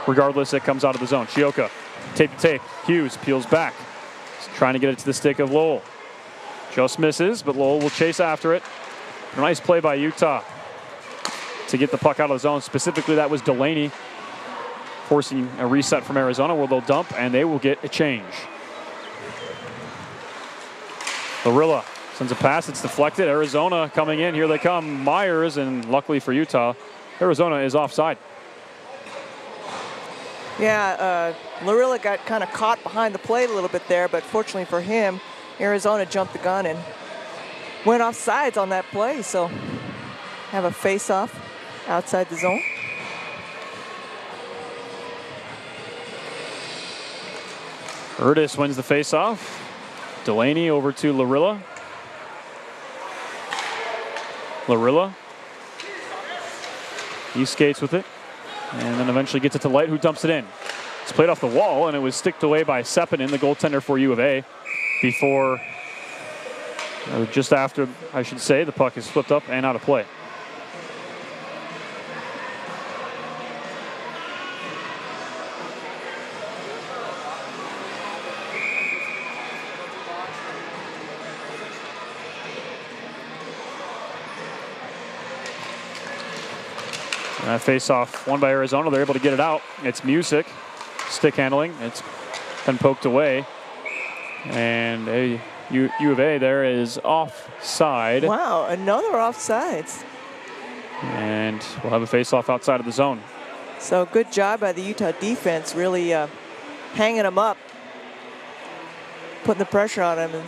Regardless, it comes out of the zone. Chioka, tape to tape. Hughes peels back. He's trying to get it to the stick of Lowell. Just misses, but Lowell will chase after it. A nice play by Utah to get the puck out of the zone. Specifically, that was Delaney forcing a reset from Arizona where they'll dump, and they will get a change. Larilla sends a pass. It's deflected. Arizona coming in. Here they come. Myers, and luckily for Utah, Arizona is offside. Yeah, Larilla got kind of caught behind the plate a little bit there, but fortunately for him, Arizona jumped the gun and went off sides on that play, so have a face-off outside the zone. Urtis wins the face-off. Delaney over to Larilla. Larilla. He skates with it and then eventually gets it to Light, who dumps it in. It's played off the wall, and it was sticked away by Sepinen, the goaltender for U of A, before, just after, I should say, the puck is flipped up and out of play. That face-off won by Arizona. They're able to get it out. It's Music. Stick handling. It's been poked away. And U of A there is offside. Wow, another offsides. And we'll have a face-off outside of the zone. So good job by the Utah defense, really hanging them up, putting the pressure on them, and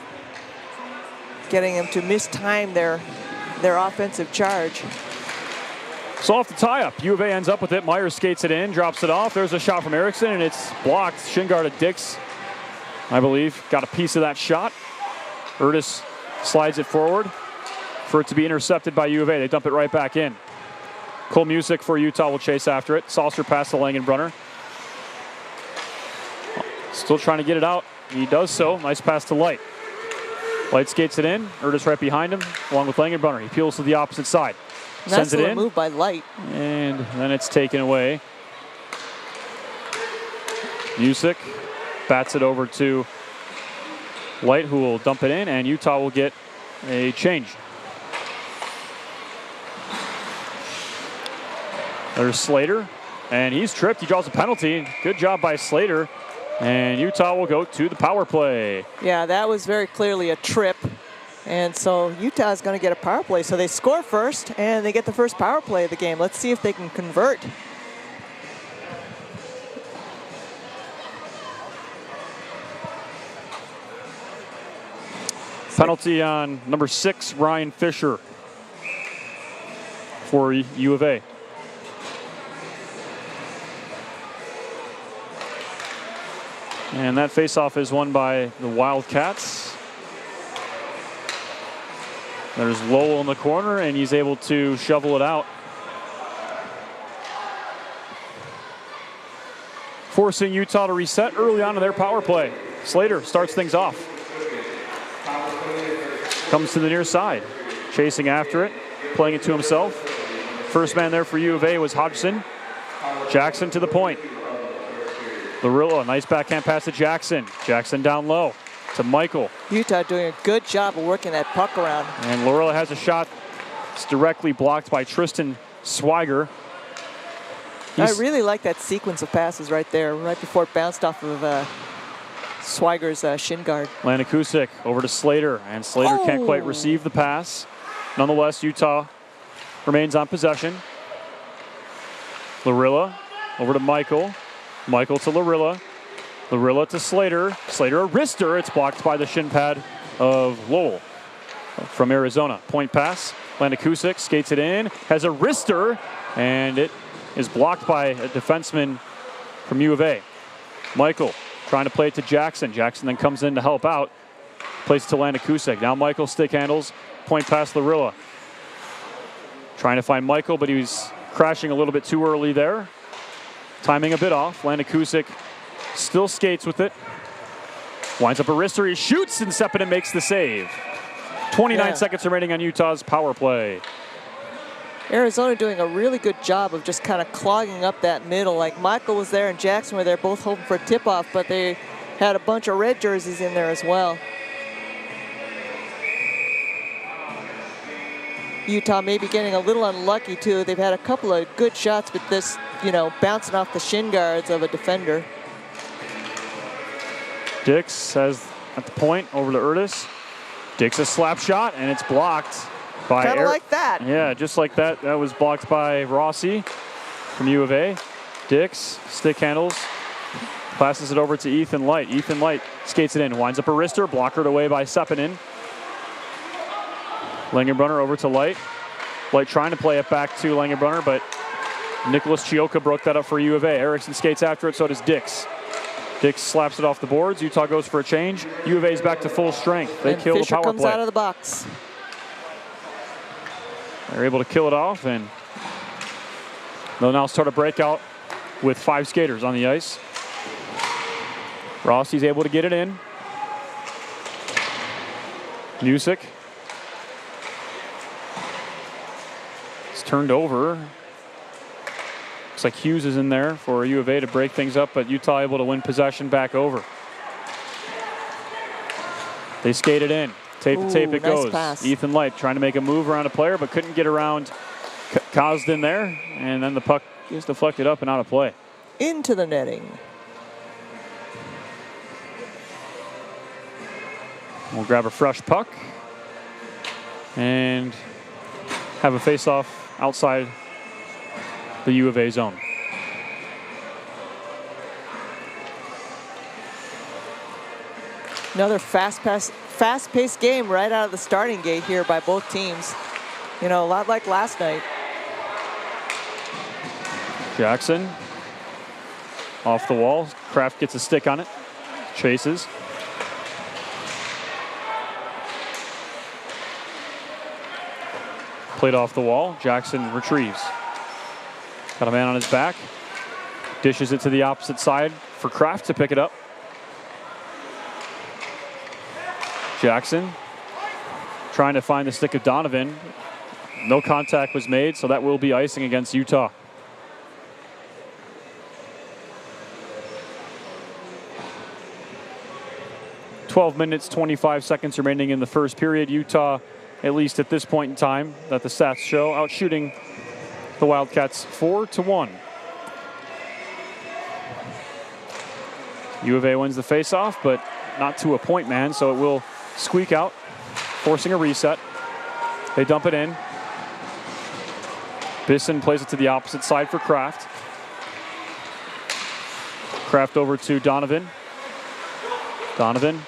getting them to mistime their offensive charge. So off the tie-up, U of A ends up with it. Myers skates it in, drops it off. There's a shot from Erickson, and it's blocked. Shin guarded Dix, I believe, got a piece of that shot. Urtis slides it forward for it to be intercepted by U of A. They dump it right back in. Cole Music for Utah will chase after it. Saucer pass to Langenbrunner. Still trying to get it out. He does so. Nice pass to Light. Light skates it in. Urtis right behind him, along with Langenbrunner. He peels to the opposite side. Sends it in. Move by Light. And then it's taken away. Music bats it over to Light, who will dump it in, and Utah will get a change. There's Slater, and he's tripped. He draws a penalty. Good job by Slater. And Utah will go to the power play. Yeah, that was very clearly a trip. And so Utah is going to get a power play. So they score first, and they get the first power play of the game. Let's see if they can convert. Penalty on number 6, Ryan Fisher for U of A. And that faceoff is won by the Wildcats. There's Lowell in the corner, and he's able to shovel it out. Forcing Utah to reset early on in their power play. Slater starts things off. Comes to the near side. Chasing after it, playing it to himself. First man there for U of A was Hodgson. Jackson to the point. Larilla, nice backhand pass to Jackson. Jackson down low to Michael. Utah doing a good job of working that puck around. And Larilla has a shot. It's directly blocked by Tristan Swiger. I really like that sequence of passes right there, right before it bounced off of Swiger's shin guard. Lanakusik over to Slater, and Slater can't quite receive the pass. Nonetheless, Utah remains on possession. Larilla over to Michael. Michael to Larilla. Larilla to Slater. Slater a wrister. It's blocked by the shin pad of Lowell from Arizona. Point pass. Lanakusik skates it in. Has a wrister, and it is blocked by a defenseman from U of A. Michael trying to play it to Jackson. Jackson then comes in to help out. Plays it to Lanakusik. Now Michael stick handles. Point pass Larilla. Trying to find Michael, but he was crashing a little bit too early there. Timing a bit off. Lanakusik still skates with it. Winds up a wrister. He shoots, and Sepinen makes the save. 29 seconds remaining on Utah's power play. Arizona doing a really good job of just kind of clogging up that middle. Like Michael was there and Jackson were there both hoping for a tip-off, but they had a bunch of red jerseys in there as well. Utah maybe getting a little unlucky too. They've had a couple of good shots, but this, you know, bouncing off the shin guards of a defender. Dix has at the point over to Urtis. Dix a slap shot, and it's blocked by Kind of like that. Yeah, just like that. That was blocked by Rossi from U of A. Dix stick handles, passes it over to Ethan Light. Ethan Light skates it in, winds up a wrister, blockered away by Sepinen. Langenbrunner over to Light. Light trying to play it back to Langenbrunner, but Nicholas Chioka broke that up for U of A. Erickson skates after it, so does Dix. Dix slaps it off the boards. Utah goes for a change. U of A's back to full strength. They kill the Fisher power comes play. out of the box. They're able to kill it off, and they'll now start a breakout with 5 skaters on the ice. Rossi's able to get it in. Music. It's turned over. Looks like Hughes is in there for U of A to break things up, but Utah able to win possession back over. They skate it in. Tape to tape it nice goes. pass. Ethan Light trying to make a move around a player, but couldn't get around Kosdin there, and then the puck is deflected up and out of play. Into the netting. We'll grab a fresh puck and have a face-off outside the U of A zone. Another fast-paced game right out of the starting gate here by both teams. You know, a lot like last night. Jackson off the wall. Kraft gets a stick on it. Chases. Played off the wall. Jackson retrieves. Got a man on his back. Dishes it to the opposite side for Kraft to pick it up. Jackson trying to find the stick of Donovan. No contact was made, so that will be icing against Utah. "12 minutes, 25 seconds remaining in the first period. Utah, at least at this point in time, that the stats show, out shooting the Wildcats 4-1. U of A wins the faceoff, but not to a point, man, so it will squeak out, forcing a reset. They dump it in. Bisson plays it to the opposite side for Kraft. Kraft over to Donovan. Donovan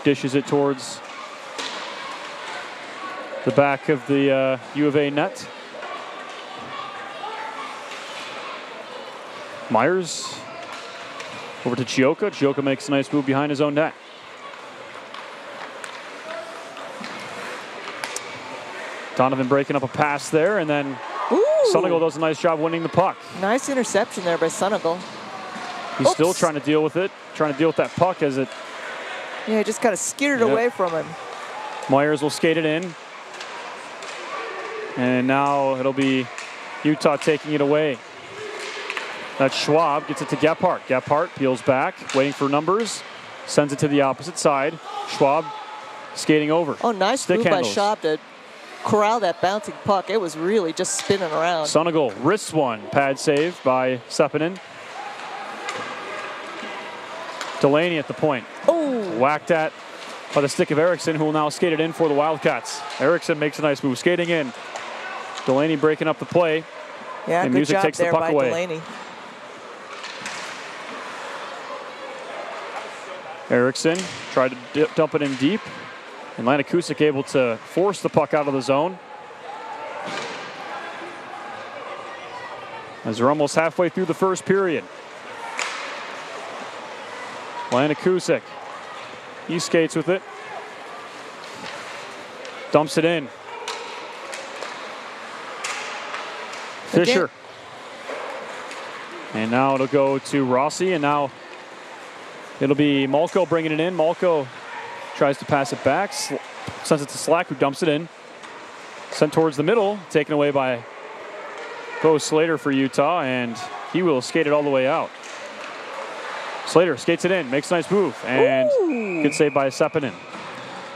dishes it towards the back of the U of A net. Myers over to Chioka. Chioka makes a nice move behind his own net. Donovan breaking up a pass there, and then Sunigal does a nice job winning the puck. Nice interception there by Sunigal. He's still trying to deal with it, trying to deal with that puck as it... Yeah, just kind of skittered away from him. Myers will skate it in. And now it'll be Utah taking it away. That's Schwab, gets it to Gephardt. Gephardt peels back, waiting for numbers, sends it to the opposite side. Schwab skating over. Oh, nice Stick move handles. by Schwab to corral that bouncing puck. It was really just spinning around. Sunigal wrists one. Pad save by Sepinen. Delaney at the point. Oh! Whacked at by the stick of Erickson, who will now skate it in for the Wildcats. Erickson makes a nice move, skating in. Delaney breaking up the play. Yeah, and good Music job takes the there puck by away. Delaney. Erickson tried to dump it in deep. And Lana Kusick able to force the puck out of the zone. As we're almost halfway through the first period. Lana Kusick. He skates with it. Dumps it in. Fisher. And now it'll go to Rossi, and now it'll be Malko bringing it in. Malko tries to pass it back, sends it to Slack, who dumps it in. Sent towards the middle, taken away by Bo Slater for Utah, and he will skate it all the way out. Slater skates it in, makes a nice move, and good save by Sepinen.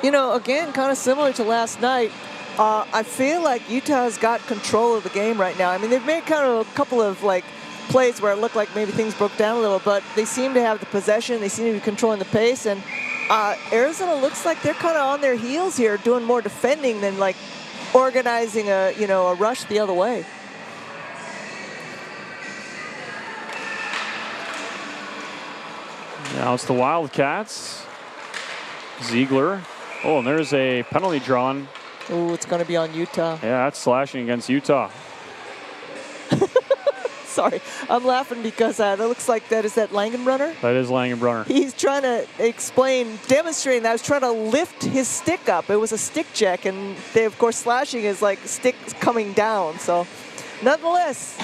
You know, again, kind of similar to last night. I feel like Utah's got control of the game right now. I mean, they've made kind of a couple of like plays where it looked like maybe things broke down a little, but they seem to have the possession. They seem to be controlling the pace, and Arizona looks like they're kind of on their heels here, doing more defending than like organizing a rush the other way. Now it's the Wildcats. Ziegler. Oh, and there's a penalty drawn. Ooh, it's going to be on Utah. Yeah, that's slashing against Utah. Sorry, I'm laughing because that looks like that is that Langenbrunner. That is Langenbrunner. He's trying to demonstrating that I was trying to lift his stick up. It was a stick check, and they, of course, slashing is like stick coming down. So, nonetheless,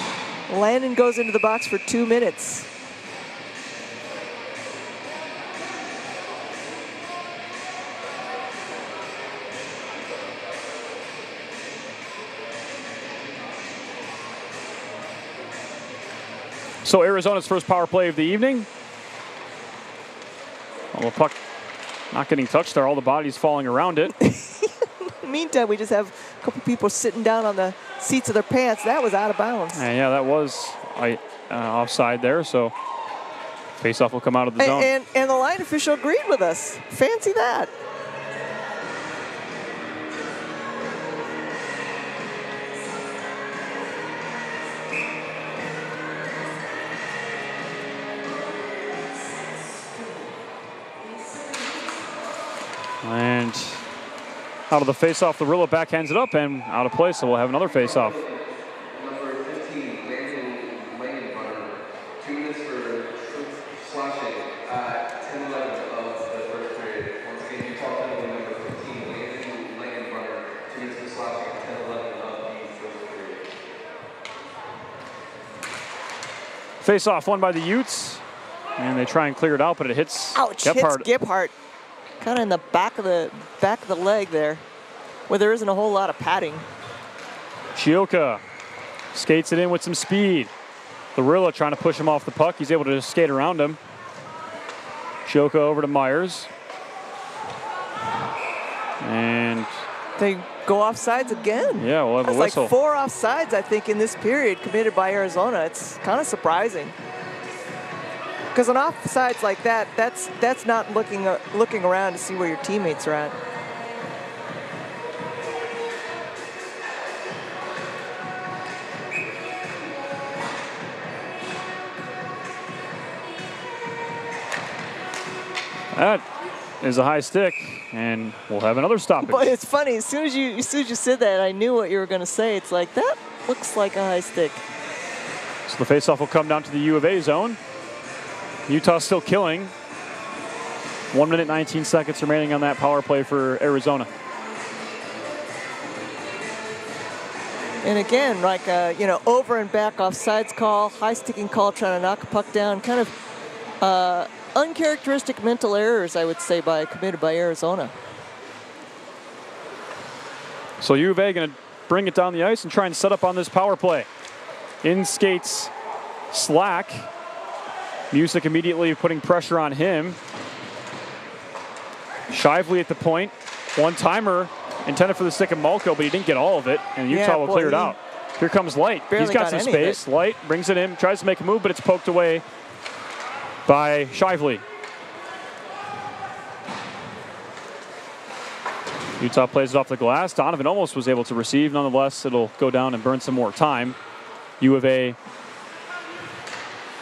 Landon goes into the box for 2 minutes. So Arizona's first power play of the evening. Well, the puck not getting touched there. All the bodies falling around it. In the meantime, we just have a couple people sitting down on the seats of their pants. That was out of bounds. And yeah, that was offside there. So faceoff will come out of the zone. And the line official agreed with us. Fancy that. And out of the faceoff, the Rilla backhands it up and out of play, so we'll have another faceoff. Number 15, Langenbrunner, 2 minutes for slashing, 10-11 of the first period. Once again, Utah penalty number 15, Langenbrunner, 2 minutes for slashing, 10-11 of the first period. Faceoff won by the Utes, and they try and clear it out, but it hits Gebhardt. Hits Gebhardt. Kind of in the back of the leg there, where there isn't a whole lot of padding. Chioka skates it in with some speed. The Rilla trying to push him off the puck. He's able to skate around him. Chioka over to Myers. And they go offsides again. Yeah, we'll have a whistle. Like 4 offsides, I think, in this period committed by Arizona. It's kind of surprising. Because on offsides like that, that's not looking around to see where your teammates are at. That is a high stick, and we'll have another stoppage. But it's funny, as soon as you said that, I knew what you were going to say. It's like, that looks like a high stick. So the faceoff will come down to the U of A zone. Utah still killing. 1 minute, 19 seconds remaining on that power play for Arizona. And again, like over and back offsides call, high sticking call, trying to knock a puck down. Kind of uncharacteristic mental errors, I would say, committed by Arizona. So U of A going to bring it down the ice and try and set up on this power play. In skates Slack. Music immediately putting pressure on him. Shively at the point. One-timer intended for the stick of Malco, but he didn't get all of it, and Utah will clear it out. Here comes Light. He's got some space. Light brings it in, tries to make a move, but it's poked away by Shively. Utah plays it off the glass. Donovan almost was able to receive. Nonetheless, it'll go down and burn some more time. U of A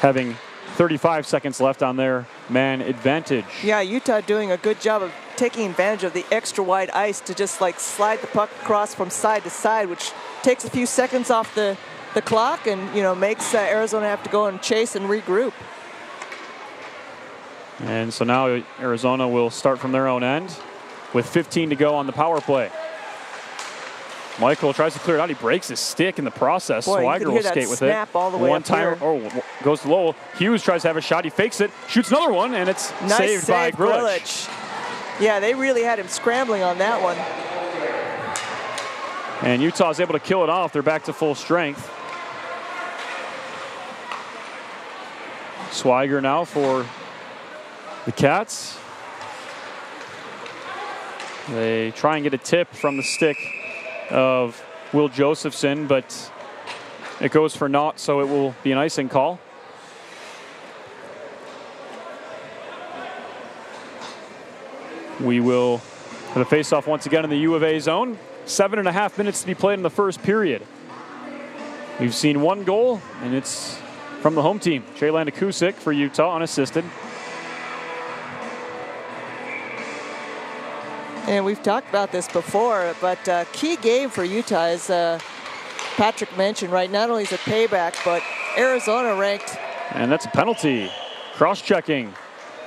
having 35 seconds left on their man advantage. Yeah, Utah doing a good job of taking advantage of the extra wide ice to just like slide the puck across from side to side, which takes a few seconds off the clock and makes Arizona have to go and chase and regroup. And so now Arizona will start from their own end with 15 to go on the power play. Michael tries to clear it out. He breaks his stick in the process. Swiger will skate with it. All the way one timer. Oh, goes to Lowell. Hughes tries to have a shot. He fakes it. Shoots another one, and it's saved by Grlich. Yeah, they really had him scrambling on that one. And Utah's able to kill it off. They're back to full strength. Swiger now for the Cats. They try and get a tip from the stick of Will Josephson, but it goes for naught, so it will be an icing call. We will have a face-off once again in the U of A zone. 7.5 minutes to be played in the first period. We've seen one goal, and it's from the home team. Jay Landakusik for Utah, unassisted. And we've talked about this before, but key game for Utah, as Patrick mentioned, right? Not only is it payback, but Arizona ranked. And that's a penalty. Cross-checking.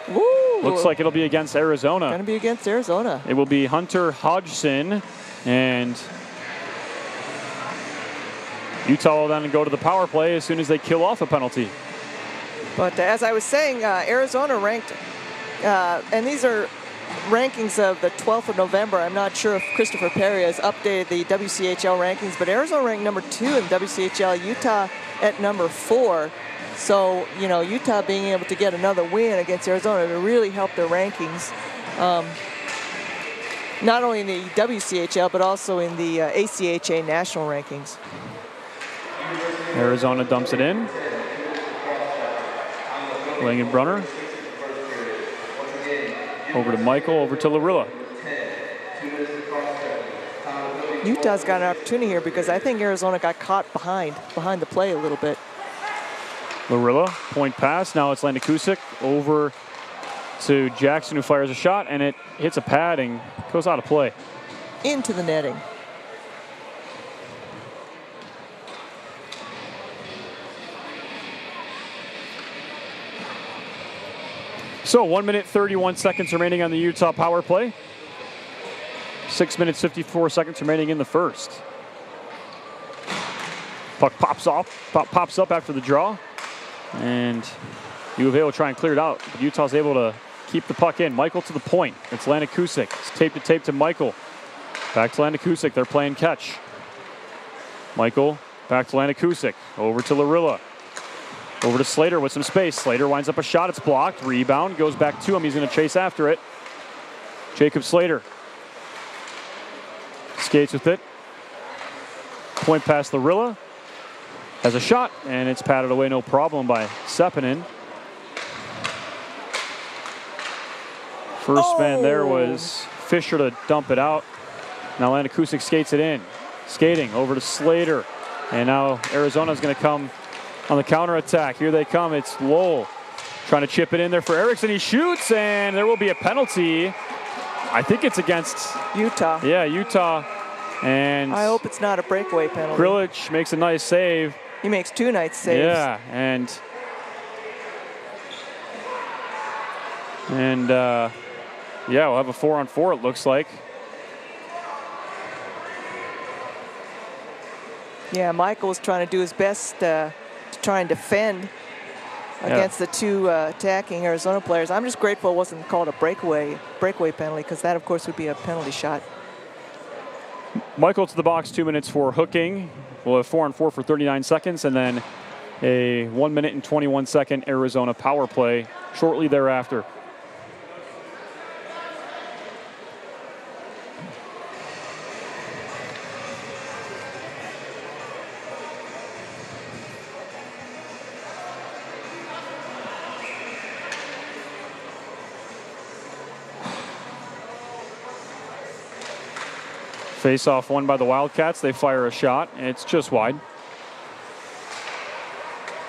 Woo! Looks like it'll be against Arizona. Going to be against Arizona. It will be Hunter Hodgson, and Utah will then go to the power play as soon as they kill off a penalty. But as I was saying, Arizona ranked, and these are rankings of the 12th of November. I'm not sure if Christopher Perry has updated the WCHL rankings, but Arizona ranked number 2 in WCHL, Utah at number 4. So, you know, Utah being able to get another win against Arizona to really help their rankings, not only in the WCHL, but also in the ACHA national rankings. Arizona dumps it in. Langenbrunner. Over to Michael, over to Larilla. Utah's got an opportunity here because I think Arizona got caught behind the play a little bit. Larilla, point pass. Now it's Landakusik over to Jackson, who fires a shot, and it hits a pad and goes out of play. Into the netting. So 1 minute, 31 seconds remaining on the Utah power play. 6 minutes, 54 seconds remaining in the first. Puck pops up after the draw. And U of A will try and clear it out. But Utah's able to keep the puck in. Michael to the point. It's Landakusik. It's tape to tape to Michael. Back to Landakusik. They're playing catch. Michael back to Landakusik. Over to Larilla. Over to Slater with some space. Slater winds up a shot. It's blocked. Rebound. Goes back to him. He's going to chase after it. Jacob Slater. Skates with it. Point pass Larilla. Has a shot, and it's patted away no problem by Sepinen. First man there was Fisher to dump it out. Now Landakusik skates it in. Skating over to Slater. And now Arizona's going to come on the counterattack. Here they come. It's Lowell trying to chip it in there for Erickson. He shoots, and there will be a penalty. I think it's against Utah. Yeah, Utah. And I hope it's not a breakaway penalty. Grilic makes a nice save. He makes 2 nice saves. Yeah, and yeah, we'll have a 4-on-4, it looks like. Yeah, Michael was trying to do his best to try and defend against the 2 attacking Arizona players. I'm just grateful it wasn't called a breakaway penalty, because that, of course, would be a penalty shot. Michael to the box, 2 minutes for hooking. We'll have 4-on-4 for 39 seconds, and then a 1 minute and 21 second Arizona power play shortly thereafter. Face-off won by the Wildcats. They fire a shot, and it's just wide.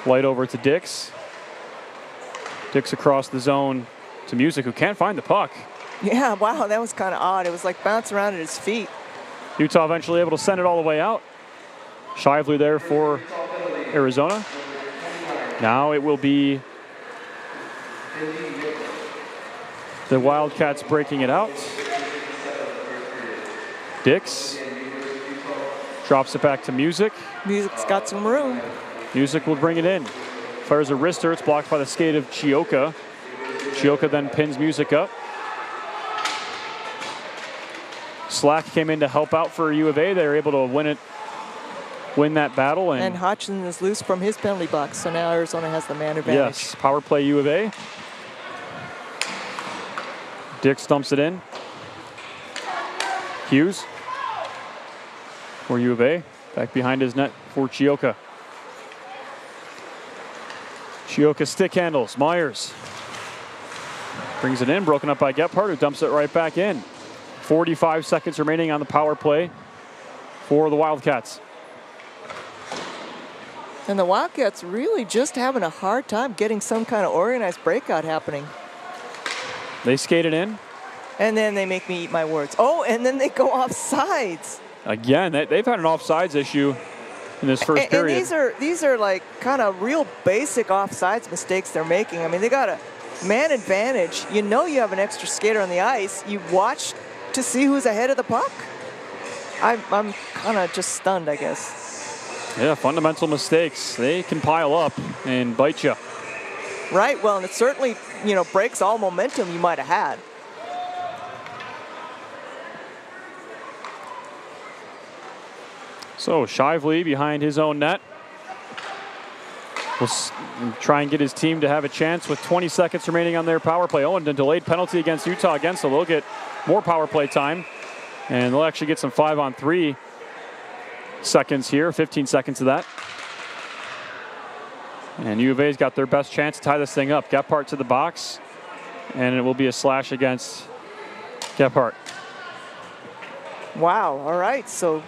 Light over to Dix. Dix across the zone to Music, who can't find the puck. Yeah, wow, that was kind of odd. It was like bouncing around at his feet. Utah eventually able to send it all the way out. Shively there for Arizona. Now it will be the Wildcats breaking it out. Dix drops it back to Music. Music's got some room. Music will bring it in. Fires a wrister. It's blocked by the skate of Chioka. Chioka then pins Music up. Slack came in to help out for U of A. They were able to win it win that battle. And Hodgson is loose from his penalty box, so now Arizona has the man advantage. Yes, power play U of A. Dix dumps it in. Hughes for U of A. Back behind his net for Chioka. Chioka stick handles. Myers brings it in, broken up by Gephardt, who dumps it right back in. 45 seconds remaining on the power play for the Wildcats. And the Wildcats really just having a hard time getting some kind of organized breakout happening. They skated in. And then they make me eat my words. Oh, and then they go off sides. Again, they've had an offsides issue in this first period. And these are like kind of real basic offsides mistakes they're making. I mean, they got a man advantage. You know you have an extra skater on the ice. You watch to see who's ahead of the puck. I'm kind of just stunned, I guess. Yeah, fundamental mistakes. They can pile up and bite you. Right, well, and it certainly, breaks all momentum you might have had. So Shively behind his own net. Will try and get his team to have a chance with 20 seconds remaining on their power play. Oh, and a delayed penalty against Utah again, so they'll get more power play time. And they'll actually get some 5-on-3 seconds here, 15 seconds of that. And U of A's got their best chance to tie this thing up. Gephardt to the box, and it will be a slash against Gephardt. Wow, all right, so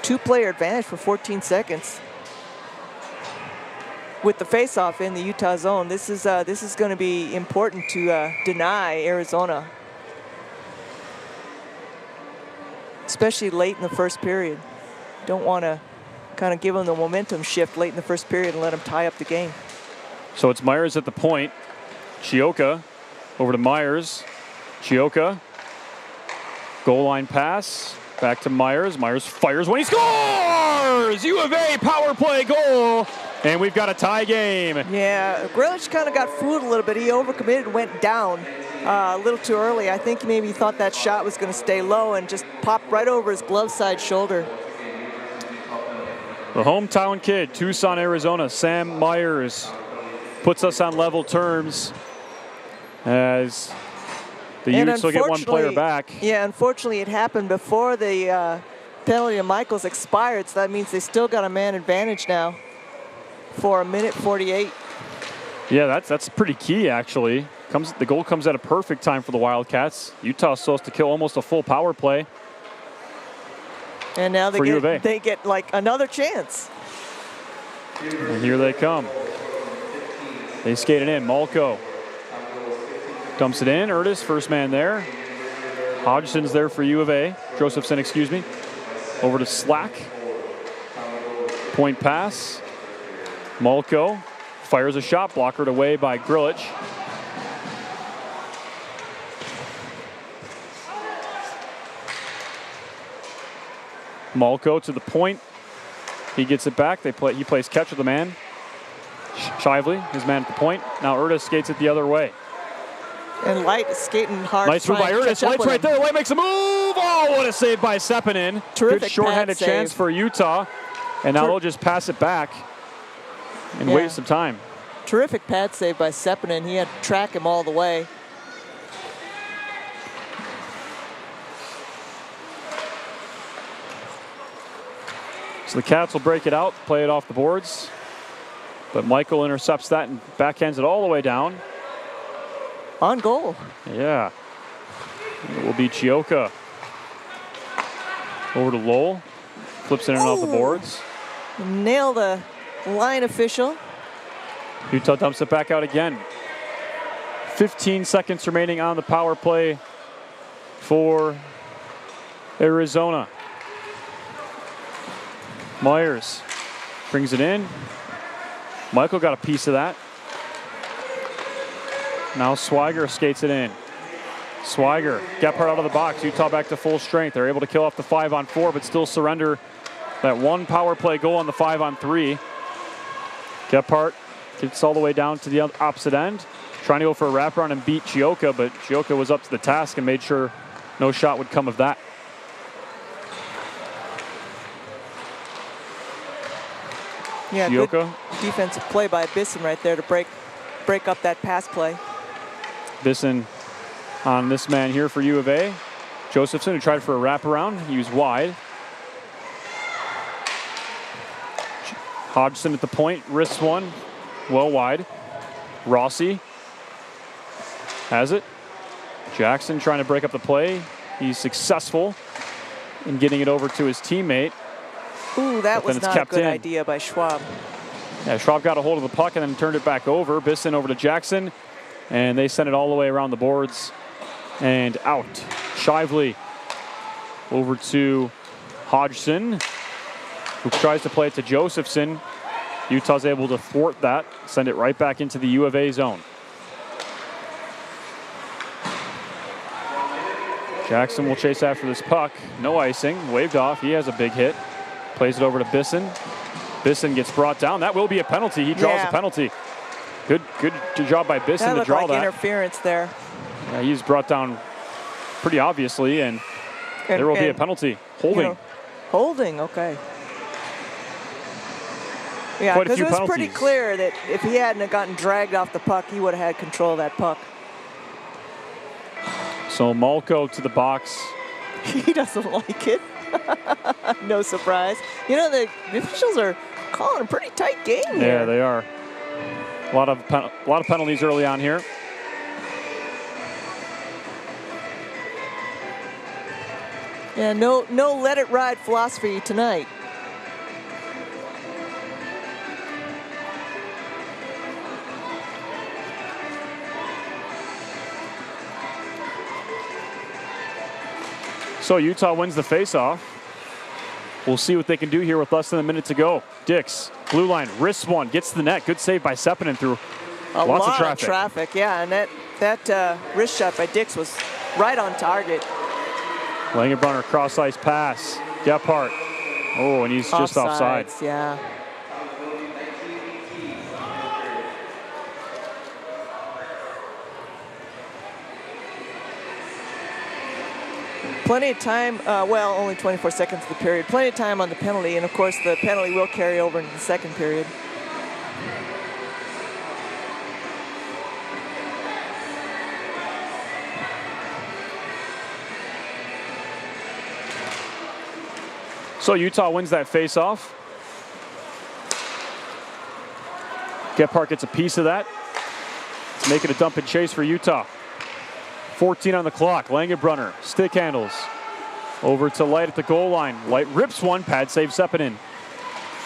2-player advantage for 14 seconds. With the faceoff in the Utah zone, this is going to be important to deny Arizona, especially late in the first period. Don't want to kind of give them the momentum shift late in the first period and let them tie up the game. So it's Myers at the point. Chioka over to Myers. Chioka, goal line pass, back to Myers. Myers fires when he scores! U of A power play goal, and we've got a tie game. Yeah, Grilic kind of got fooled a little bit. He overcommitted and went down a little too early. I think maybe he thought that shot was going to stay low and just popped right over his glove side shoulder. The hometown kid, Tucson, Arizona, Sam Myers, puts us on level terms as the Utes will get one player back. Yeah, unfortunately it happened before the penalty of Michaels expired, so that means they still got a man advantage now for a minute 48. Yeah, that's pretty key, actually. The goal comes at a perfect time for the Wildcats. Utah's supposed to kill almost a full power play. And now they get like another chance. And here they come. They skate it in. Malco dumps it in. Urtis, first man there. Hodgson's there for U of A. Josephson, excuse me. Over to Slack. Point pass. Malco fires a shot, blockered away by Grilic. Malco to the point. He gets it back. He plays catch with the man. Shively, his man at the point. Now Urtis skates it the other way. And Light is skating hard. Nice move by Urtis. Light's right there. Light makes a move. Oh, what a save by Sepinen. Terrific. Good shorthanded chance for Utah. And now they'll just pass it back and waste some time. Terrific pad save by Sepinen. He had to track him all the way. So the Cats will break it out, play it off the boards. But Michael intercepts that and backhands it all the way down. On goal. Yeah. It will be Chioka. Over to Lowell. Flips in and off the boards. Nail the line official. Utah dumps it back out again. 15 seconds remaining on the power play for Arizona. Myers brings it in. Michael got a piece of that. Now Swiger skates it in. Swiger, Gephardt out of the box. Utah back to full strength. They're able to kill off the 5-on-4, but still surrender that one power play goal on the 5-on-3. Gephardt gets all the way down to the opposite end, trying to go for a wraparound and beat Chioka, but Chioka was up to the task and made sure no shot would come of that. Yeah, good Shioka. defensive play by Bisson right there to break up that pass play. Bisson on this man here for U of A. Josephson, who tried for a wraparound. He was wide. Hodgson at the point, wrists one, well wide. Rossi has it. Jackson trying to break up the play. He's successful in getting it over to his teammate. Ooh, that was it's not a kept good in. idea by Schwab. Yeah, Schwab got a hold of the puck and then turned it back over. Bisson over to Jackson, and they sent it all the way around the boards and out. Shively over to Hodgson, who tries to play it to Josephson. Utah's able to thwart that, send it right back into the U of A zone. Jackson will chase after this puck. No icing, waved off. He has a big hit. Plays it over to Bisson. Bisson gets brought down. That will be a penalty. He draws a penalty. Good job by Bisson That to looked draw like that. interference there. Yeah, he's brought down pretty obviously, and there will be a penalty. Holding. Holding, okay. Yeah, Quite a because few it was pretty penalties. clear that if he hadn't gotten dragged off the puck, he would have had control of that puck. So Malco to the box. He doesn't like it. No surprise. You know, the officials are calling a pretty tight game here. Yeah, they are. A lot of penalties early on here. Yeah, no let it ride philosophy tonight. So Utah wins the faceoff. We'll see what they can do here with less than a minute to go. Dix, blue line, wrists one, gets to the net. Good save by Sepinen through lots of traffic. Yeah, and that wrist shot by Dix was right on target. Langenbrunner cross ice pass. Gephardt. Oh, and he's just offside. Offsides, yeah. Plenty of time, well, only 24 seconds of the period. Plenty of time on the penalty, and of course the penalty will carry over into the second period. So Utah wins that faceoff. Gephardt gets a piece of that. Let's make it a dump and chase for Utah. 14 on the clock. Langenbrunner, stick handles. Over to Light at the goal line. Light rips one, pad save Sepinen.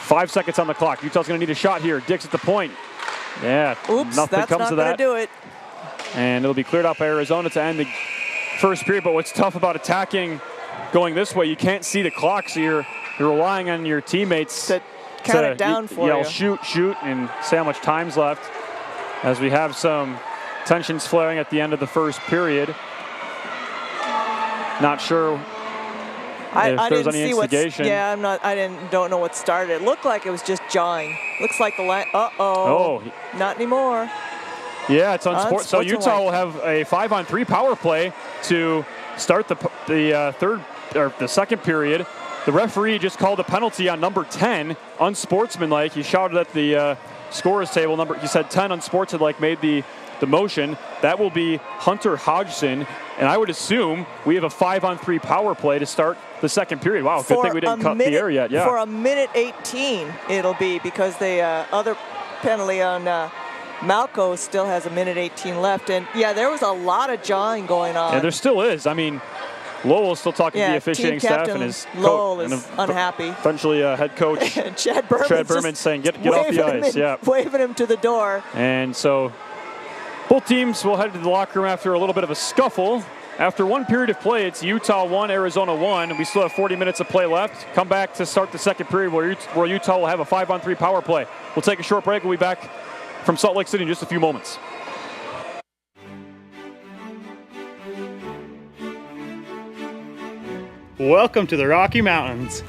5 seconds on the clock. Utah's gonna need a shot here. Dix at the point. Yeah, Oops, nothing that's comes not of gonna that. do it. And it'll be cleared out by Arizona to end the first period. But what's tough about attacking going this way, you can't see the clock, so you're relying on your teammates To count it down for yell you. shoot, and say how much time's left. As we have some tensions flaring at the end of the first period. Not sure if I there's didn't any see instigation. Yeah, don't know what started. It looked like it was just jawing. Looks like the line. Oh. Not anymore. Yeah, it's on sport. So Utah Unsportsmanlike. will have a 5-on-3 power play to start the second period. The referee just called a penalty on number 10, unsportsmanlike. He shouted at the scorer's table. He said 10 unsportsmanlike made the motion. That will be Hunter Hodgson. And I would assume we have a 5-on-3 power play to start the second period. Wow, good thing we didn't cut the air yet. Yeah. For a minute 18, it'll be, because the other penalty on Malco still has a minute 18 left. And yeah, there was a lot of jawing going on. Yeah, there still is. I mean, Lowell's still talking to the officiating team staff captain and his Lowell coach, is unhappy. Eventually, head coach And Chad Berman's saying, "Get off the ice." Yeah, waving him to the door. and so both teams will head to the locker room after a little bit of a scuffle. After one period of play, it's Utah 1, Arizona 1, and we still have 40 minutes of play left. Come back to start the second period where Utah will have a 5-on-3 power play. We'll take a short break. We'll be back from Salt Lake City in just a few moments. Welcome to the Rocky Mountains.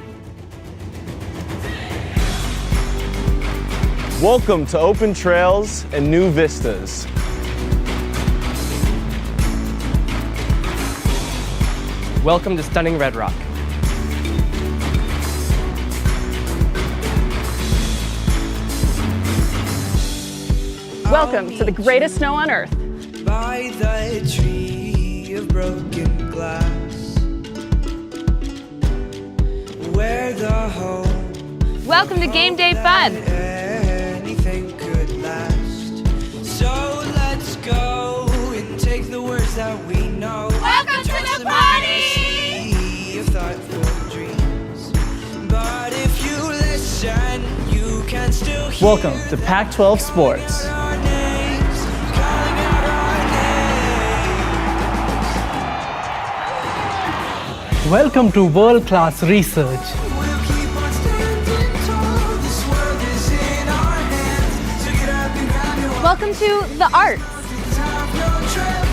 Welcome to open trails and new vistas. Welcome to stunning Red Rock. Welcome to the greatest snow on earth. By the tree of broken glass, where the home. Welcome to Game Day Fun. Anything could last. So let's go and take the words that we know. Welcome to the party! Of thoughtful dreams. But if you listen, you can still hear. Welcome to Pac-12 Sports. Our names, calling out our names. Welcome to world-class research. We'll keep on standing tall. This world is in our hands. So get up and grab your Welcome to the arts. top your trip.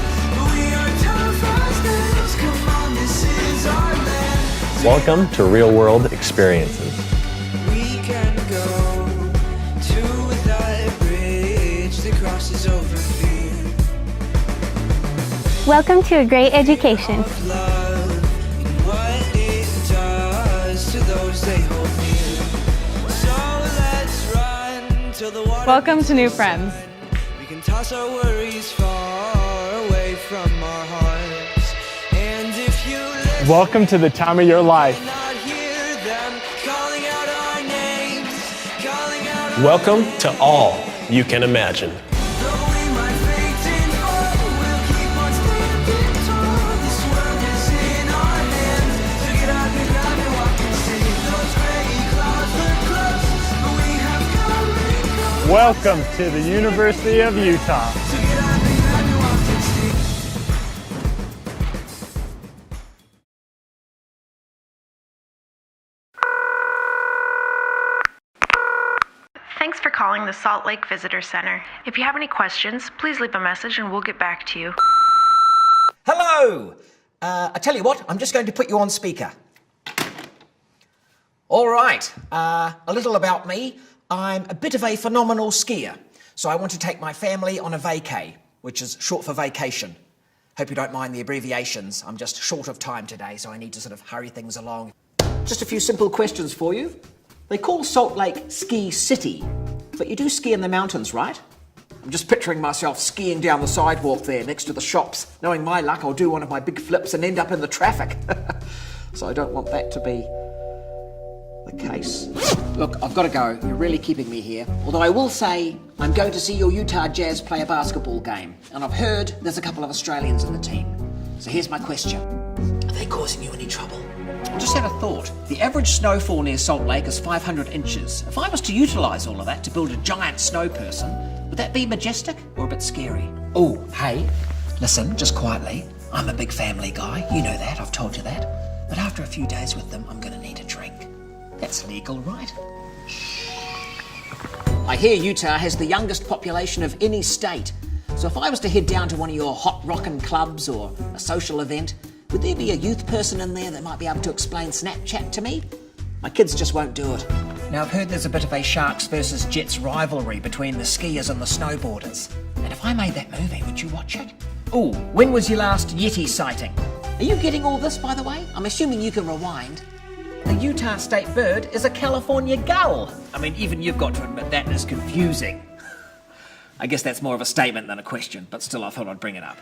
We are tough as nails. Come on, this is our land. Welcome to real-world experiences. We can go to the bridge that crosses over fear. Welcome to a great education. Love and what it does to those they hold near. So let's run till the water. Welcome to new friends. We can toss our worries far away from our hearts. And if you listen, Welcome to the time of your life. not hear them calling out our names, calling out our Welcome to all you can imagine. Though we might fade and fall, we'll keep on standing tall. This world is in our hands. So get up and grab your walk and see those gray clouds look close. But we have come and gone. Welcome to the University of Utah. So get up and grab your walk and see. Thanks for calling the Salt Lake Visitor Center. If you have any questions, please leave a message and we'll get back to you. Hello! I tell you what, I'm just going to put you on speaker. All right, a little about me. I'm a bit of a phenomenal skier, so I want to take my family on a vacay, which is short for vacation. Hope you don't mind the abbreviations. I'm just short of time today, so I need to sort of hurry things along. Just a few simple questions for you. They call Salt Lake Ski City, but you do ski in the mountains, right? I'm just picturing myself skiing down the sidewalk there next to the shops. Knowing my luck, I'll do one of my big flips and end up in the traffic. So I don't want that to be the case. Look, I've got to go. You're really keeping me here. Although I will say, I'm going to see your Utah Jazz play a basketball game. And I've heard there's a couple of Australians in the team. So here's my question. Are they causing you any trouble? I just had a thought. The average snowfall near Salt Lake is 500 inches. If I was to utilise all of that to build a giant snow person, would that be majestic or a bit scary? Oh, hey, listen, just quietly. I'm a big family guy. You know that. I've told you that. But after a few days with them, I'm going to need a drink. That's legal, right? I hear Utah has the youngest population of any state. So if I was to head down to one of your hot rockin' clubs or a social event, would there be a youth person in there that might be able to explain Snapchat to me? My kids just won't do it. Now, I've heard there's a bit of a Sharks versus Jets rivalry between the skiers and the snowboarders. And if I made that movie, would you watch it? Oh, when was your last Yeti sighting? Are you getting all this, by the way? I'm assuming you can rewind. The Utah state bird is a California gull. I mean, even you've got to admit that is confusing. I guess that's more of a statement than a question, but still I thought I'd bring it up.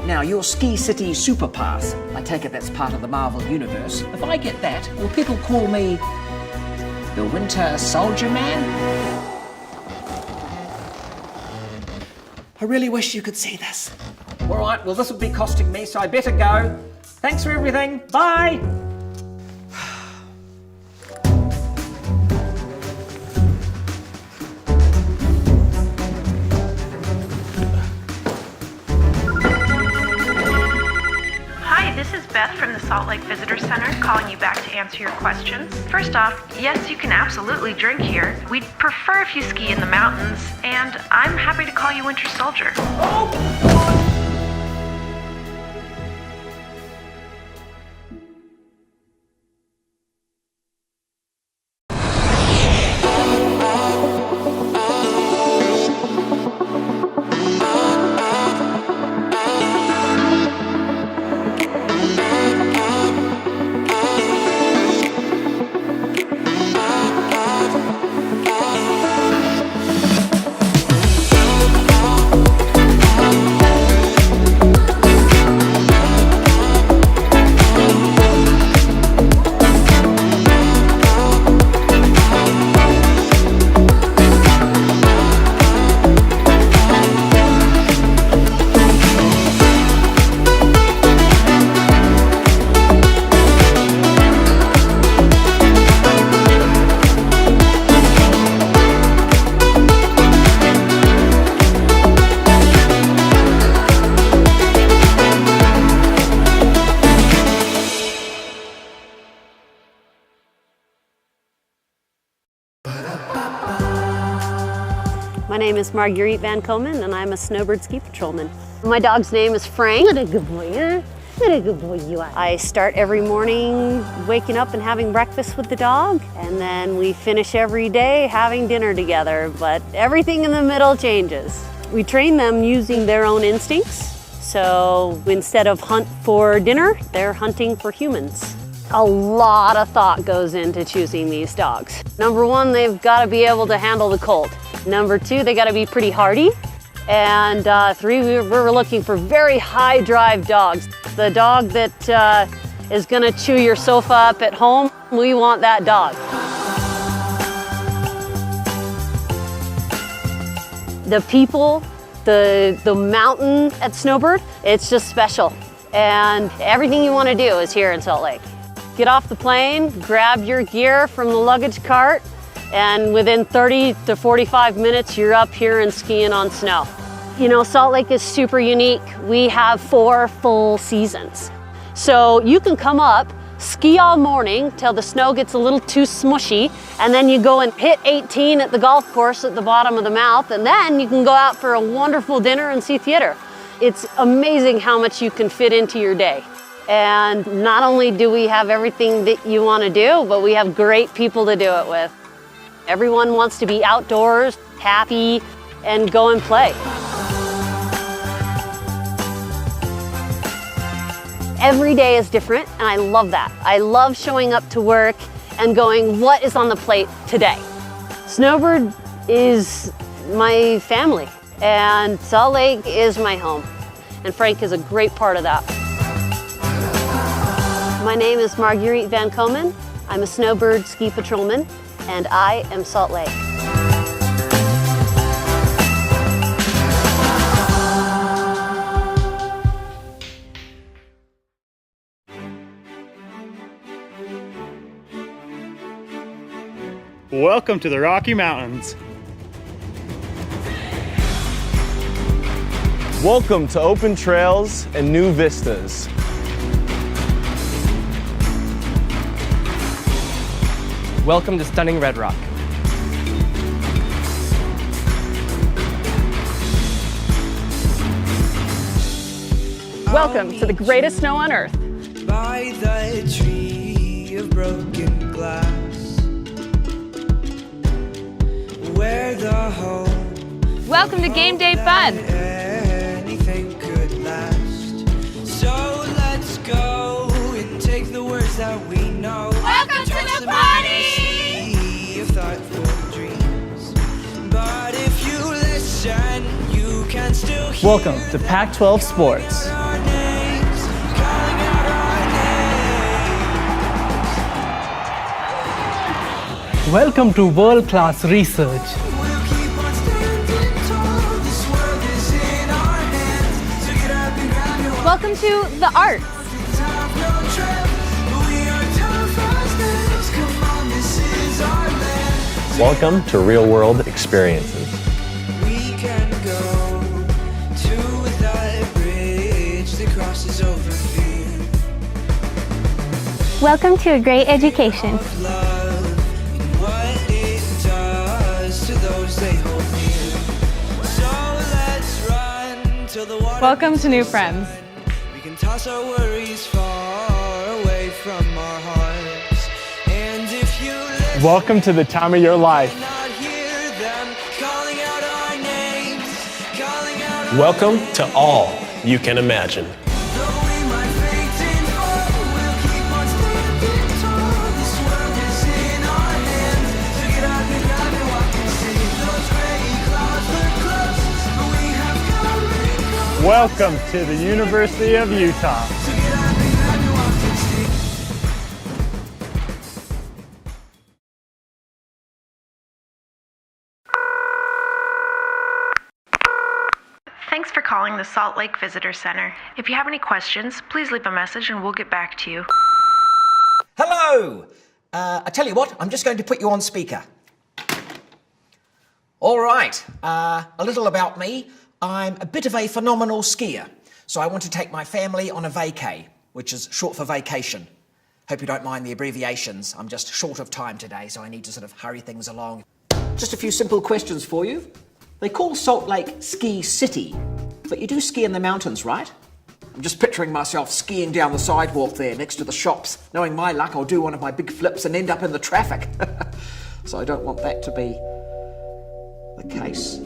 Now, your Ski City Super Pass, I take it that's part of the Marvel Universe. If I get that, will people call me the Winter Soldier Man? I really wish you could see this. All right, well, this will be costing me, so I better go. Thanks for everything. Bye. This is Beth from the Salt Lake Visitor Center calling you back to answer your questions. First off, yes, you can absolutely drink here. We'd prefer if you ski in the mountains, and I'm happy to call you Winter Soldier. name is Marguerite Van Komen, and I'm a snowbird ski patrolman. My dog's name is Frank. What a good boy, huh? What a good boy you are. I start every morning waking up and having breakfast with the dog, and then we finish every day having dinner together, but everything in the middle changes. We train them using their own instincts, so instead of hunt for dinner, they're hunting for humans. A lot of thought goes into choosing these dogs. Number one, they've got to be able to handle the cold. Number two, they got to be pretty hardy. And three, we're looking for very high drive dogs. The dog that is gonna chew your sofa up at home, we want that dog. The people, the mountain at Snowbird, it's just special. And everything you wanna do is here in Salt Lake. Get off the plane, grab your gear from the luggage cart, and within 30 to 45 minutes, you're up here and skiing on snow. You know, Salt Lake is super unique. We have 4 full seasons. So you can come up, ski all morning till the snow gets a little too smushy, and then you go and hit 18 at the golf course at the bottom of the mouth, and then you can go out for a wonderful dinner and see theater. It's amazing how much you can fit into your day. And not only do we have everything that you want to do, but we have great people to do it with. Everyone wants to be outdoors, happy, and go and play. Every day is different, and I love that. I love showing up to work and going, what is on the plate today? Snowbird is my family, and Salt Lake is my home, and Frank is a great part of that. My name is Marguerite Van Komen. I'm a snowbird ski patrolman, and I am Salt Lake. Welcome to the Rocky Mountains. Welcome to open trails and new vistas. Welcome to stunning Red Rock. Welcome to the greatest snow on earth. By the tree of broken glass, where the hope Welcome to Game Day Fun. anything could last. So let's go and take the words that we know. Welcome to the party! Sea of thoughtful dreams. But if you listen, you can still hear Welcome to Pac-12 Sports. our names, calling out our names. Welcome to world-class research. We'll keep on standing tall. This world is in our hands. So get up and grab your Welcome to the arts. have no trip. We are tough as nails. Come on, this is our land. Welcome to real world experiences. We can go to that bridge that crosses over fear. Welcome to a great education. Love and what it does to those they hold near. So let's run till the water. Welcome to new friends. We can toss our worries far away from our hearts. And if you listen, Welcome to the time of your life. not hear them calling out our names, calling out our Welcome to all you can imagine. Though we might faint and fall, we'll keep on standing tall. This world is in our hands. So get up and grab and walk and see. Those gray clouds look close, but we have come and gone. Welcome to the University of Utah. So get up and grab and walk and see. Thanks for calling the Salt Lake Visitor Center. If you have any questions, please leave a message and we'll get back to you. Hello! I tell you what, I'm just going to put you on speaker. All right, a little about me. I'm a bit of a phenomenal skier, so I want to take my family on a vacay, which is short for vacation. Hope you don't mind the abbreviations. I'm just short of time today, so I need to sort of hurry things along. Just a few simple questions for you. They call Salt Lake Ski City, but you do ski in the mountains, right? I'm just picturing myself skiing down the sidewalk there next to the shops. Knowing my luck, I'll do one of my big flips and end up in the traffic. So I don't want that to be the case.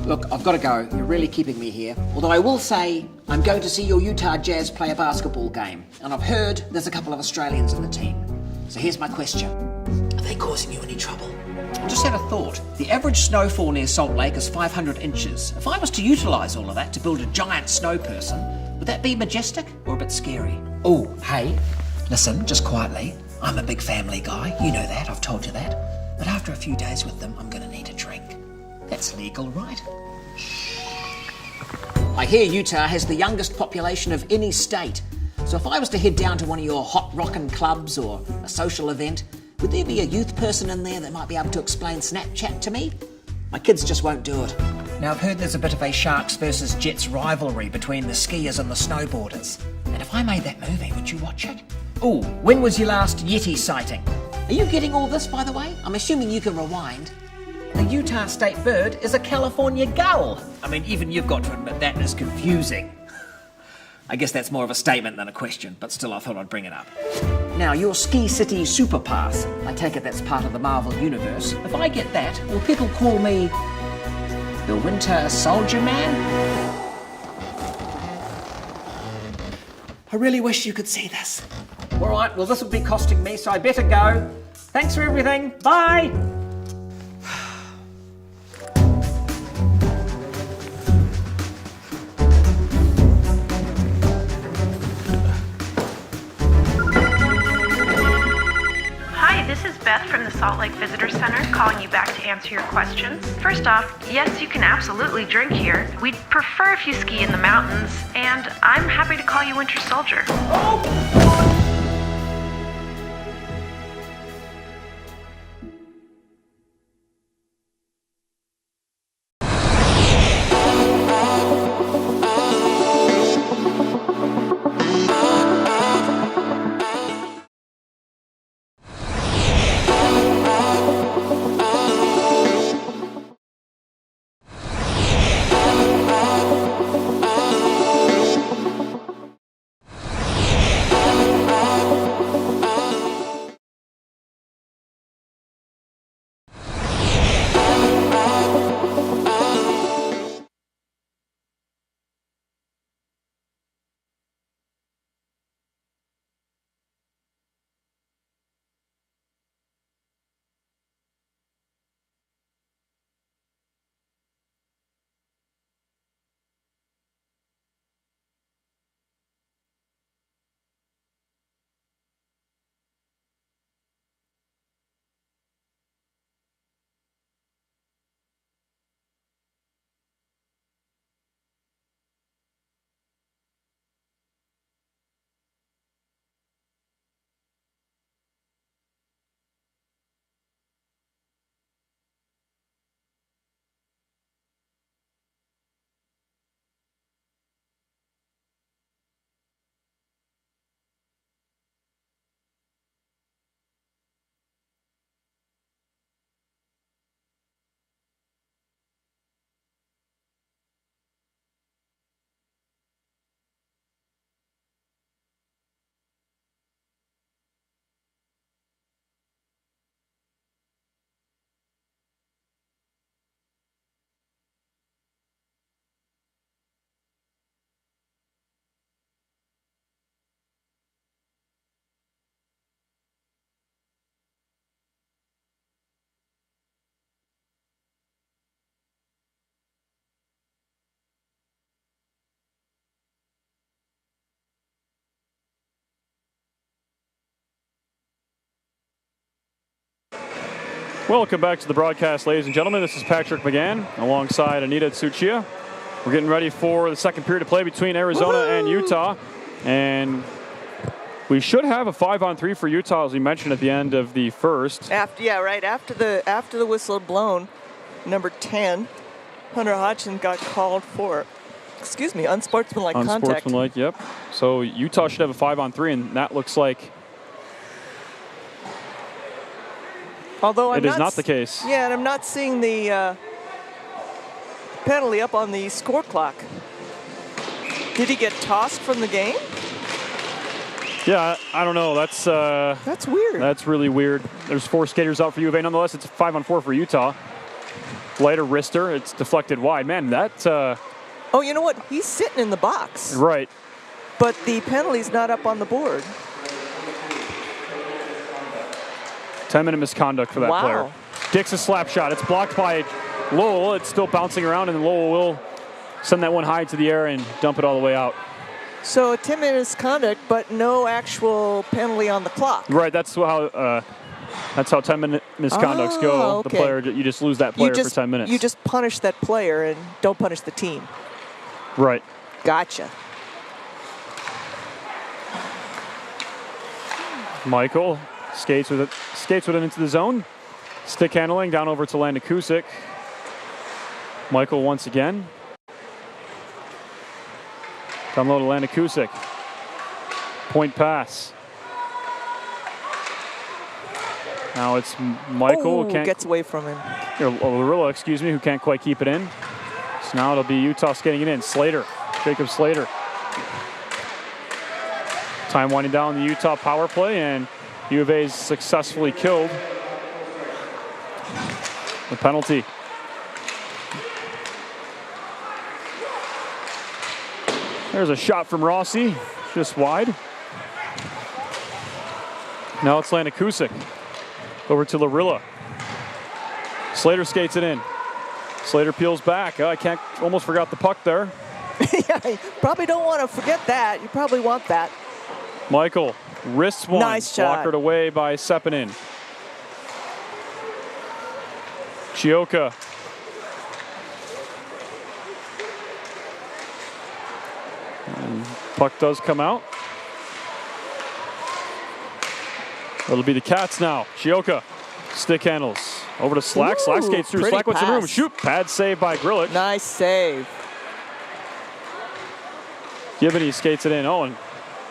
Look, I've got to go. You're really keeping me here. Although I will say, I'm going to see your Utah Jazz play a basketball game. And I've heard there's a couple of Australians in the team. So here's my question. Are they causing you any trouble? I just had a thought. The average snowfall near Salt Lake is 500 inches. If I was to utilise all of that to build a giant snow person, would that be majestic or a bit scary? Oh, hey, listen, just quietly. I'm a big family guy. You know that. I've told you that. But after a few days with them, I'm going to need a drink. That's legal, right? I hear Utah has the youngest population of any state. So if I was to head down to one of your hot rockin' clubs or a social event, would there be a youth person in there that might be able to explain Snapchat to me? My kids just won't do it. Now, I've heard there's a bit of a Sharks versus Jets rivalry between the skiers and the snowboarders. And if I made that movie, would you watch it? Ooh, when was your last Yeti sighting? Are you getting all this, by the way? I'm assuming you can rewind. The Utah state bird is a California gull. I mean, even you've got to admit that is confusing. I guess that's more of a statement than a question, but still I thought I'd bring it up. Now, your Ski City Super Pass, I take it that's part of the Marvel Universe. If I get that, will people call me the Winter Soldier Man? I really wish you could see this. All right, well, this will be costing me, so I better go. Thanks for everything. Bye. This is Beth from the Salt Lake Visitor Center calling you back to answer your questions. First off, yes, you can absolutely drink here. We'd prefer if you ski in the mountains, and I'm happy to call you Winter Soldier. Welcome back to the broadcast, ladies and gentlemen. This is Patrick McGann alongside Anita Tsuchiya. We're getting ready for the second period of play between Arizona and Utah. And we should have a 5-on-3 for Utah, as we mentioned at the end of the first. After the whistle had blown, number 10, Hunter Hodgson got called for, unsportsmanlike contact. Unsportsmanlike, yep. So Utah should have a 5-on-3, and that looks like although it is not the case. Yeah, and I'm not seeing the penalty up on the score clock. Did he get tossed from the game? Yeah, I don't know. That's weird. That's really weird. There's 4 skaters out for U of A. Nonetheless, it's a 5-on-4 for Utah. Lighter wrister. It's deflected wide. Man, that... Oh, you know what? He's sitting in the box. Right. But the penalty's not up on the board. 10-minute misconduct for that Wow. player. Dix a slap shot. It's blocked by Lowell. It's still bouncing around, and Lowell will send that one high to the air and dump it all the way out. So a 10-minute misconduct, but no actual penalty on the clock. Right. That's how 10-minute misconducts go. okay. The player, you just lose that player for 10 minutes. You just punish that player and don't punish the team. Right. Gotcha. Michael skates with it into the zone. Stick handling down over to Landon Kusick. Michael once again. Down low to Landon Kusick. Point pass. Now it's Michael. Oh, gets away from him. Lorilla, excuse me, who can't quite keep it in. So now it'll be Utah skating it in. Slater. Jacob Slater. Time winding down the Utah power play, and U of A's successfully killed the penalty. There's a shot from Rossi, just wide. Now it's Landon Kusick. Over to Lorilla. Slater skates it in. Slater peels back. I almost forgot the puck there. Yeah, you probably don't want to forget that. You probably want that. Michael, wrists one. Nice shot. Blockered away by Sepinen. Chioka. And puck does come out. It'll be the Cats now. Chioka. Stick handles. Over to Slack. Ooh, Slack skates through. pretty Slack wants the room. pass. Shoot. Pad save by Grilic. Nice save. Gibney skates it in. Oh, and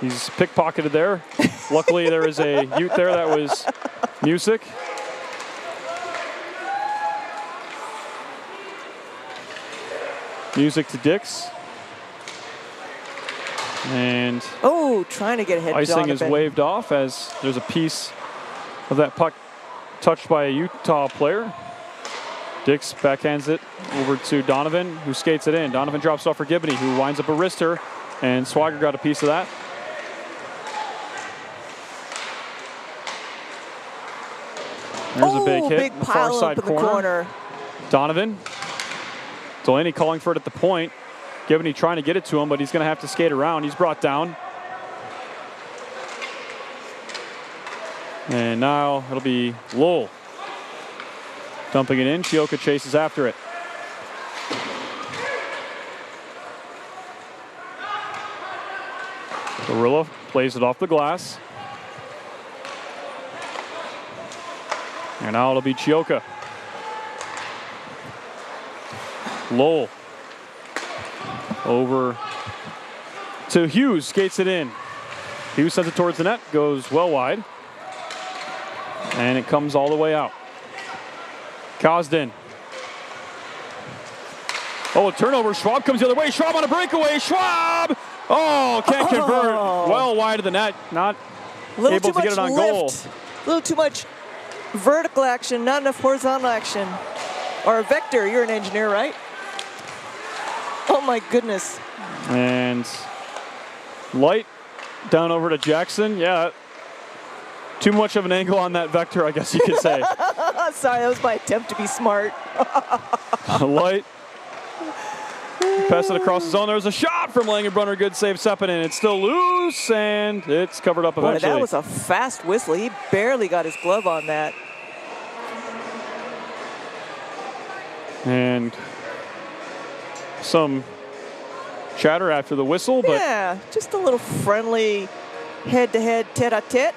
he's pickpocketed there. Luckily, there is a Ute there. That was Music. Music to Dix. And trying to get ahead. icing is Donovan. waved off as there's a piece of that puck touched by a Utah player. Dix backhands it over to Donovan, who skates it in. Donovan drops off for Gibney, who winds up a wrister, and Swagger got a piece of that. There's a big hit big in the pile far side up in the corner. Donovan. Delaney calling for it at the point. Gibney trying to get it to him, but he's going to have to skate around. He's brought down. And now it'll be Lowell dumping it in. Chioka chases after it. Gorilla plays it off the glass. And now it'll be Chioka. Lowell over to Hughes, skates it in. Hughes sends it towards the net, goes well wide. And it comes all the way out. Cosden. Oh, a turnover. Schwab comes the other way. Schwab on a breakaway. Schwab! Oh, can't convert. Well wide of the net. Not able to get it on goal. A little too much vertical action, not enough horizontal action. Or Vector, you're an engineer, right? Oh my goodness. And Light down over to Jackson. Yeah, too much of an angle on that Vector, I guess you could say. Sorry, that was my attempt to be smart. Light. Pass it across the zone. There's a shot from Langenbrunner. Good save, Sepinen. It's still loose, and it's covered up Boy, eventually. that was a fast whistle. He barely got his glove on that. And some chatter after the whistle, but yeah, just a little friendly head-to-head tete-a-tete.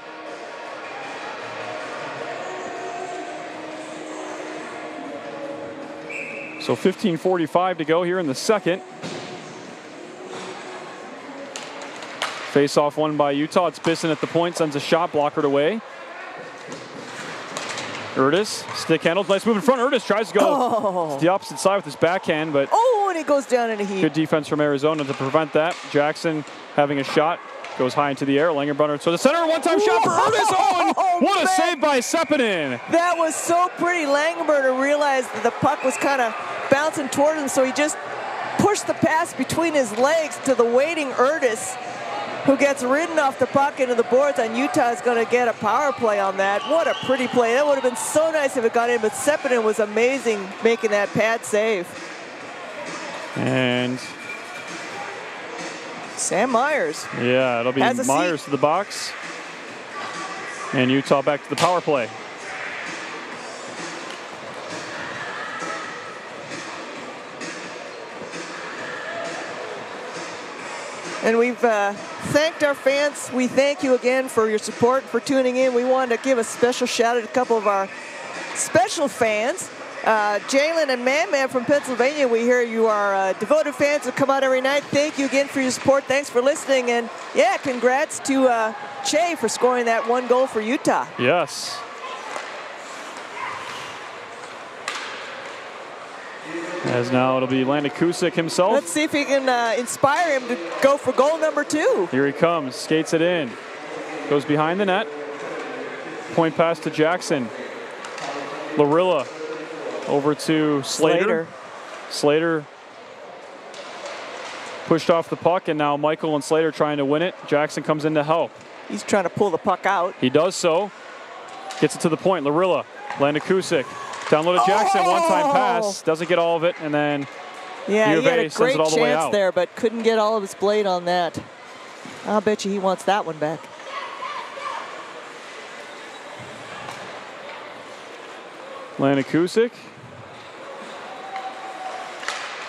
so 15:45 to go here in the second. Face-off won by Utah. It's Bisson at the point, sends a shot, blockered away. Urtis, stick handles, nice move in front. Urtis tries to go to the opposite side with his backhand, but And it goes down in a heap. good defense from Arizona to prevent that. Jackson having a shot, goes high into the air. Langenbrunner to the center, one-time shot for Urtis. What a save by Sepinen. That was so pretty. Langenberger realized that the puck was kind of bouncing toward him, so he just pushed the pass between his legs to the waiting Urtis, who gets ridden off the puck into the boards, and Utah is going to get a power play on that. What a pretty play. That would have been so nice if it got in, but Sepinen was amazing making that pad save. And Sam Myers. yeah, it'll be Has a Myers seat. to the box. And Utah back to the power play. And we've thanked our fans. We thank you again for your support, for tuning in. We wanted to give a special shout out to a couple of our special fans. Jalen and Man from Pennsylvania, we hear you are devoted fans who come out every night. Thank you again for your support. Thanks for listening. And yeah, congrats to Che for scoring that one goal for Utah. Yes. As now it'll be Landon Kusik himself. Let's see if he can inspire him to go for goal number 2. Here he comes, skates it in. Goes behind the net. Point pass to Jackson. Larilla over to Slater. Slater pushed off the puck, and now Michael and Slater trying to win it. Jackson comes in to help. He's trying to pull the puck out. He does so. Gets it to the point. Larilla, Landon Kusik. Down low to Jackson, one-time pass. Doesn't get all of it, and then Yeah, U he of had A a sends great it all the way chance out. there, but couldn't get all of his blade on that. I'll bet you he wants that one back. Landon Kusik.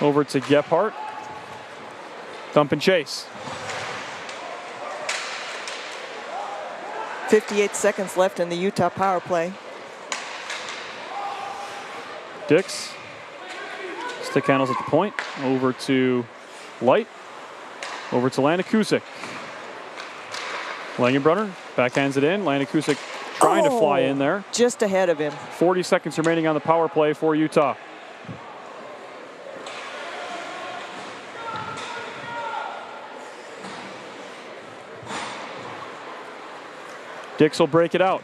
Over to Gephardt. Dump and chase. 58 seconds left in the Utah power play. Dix. Stick handles at the point. Over to Light. Over to Landon Kusik. Langenbrunner backhands it in. Landon Kusik trying to fly in there. Just ahead of him. 40 seconds remaining on the power play for Utah. Dix will break it out.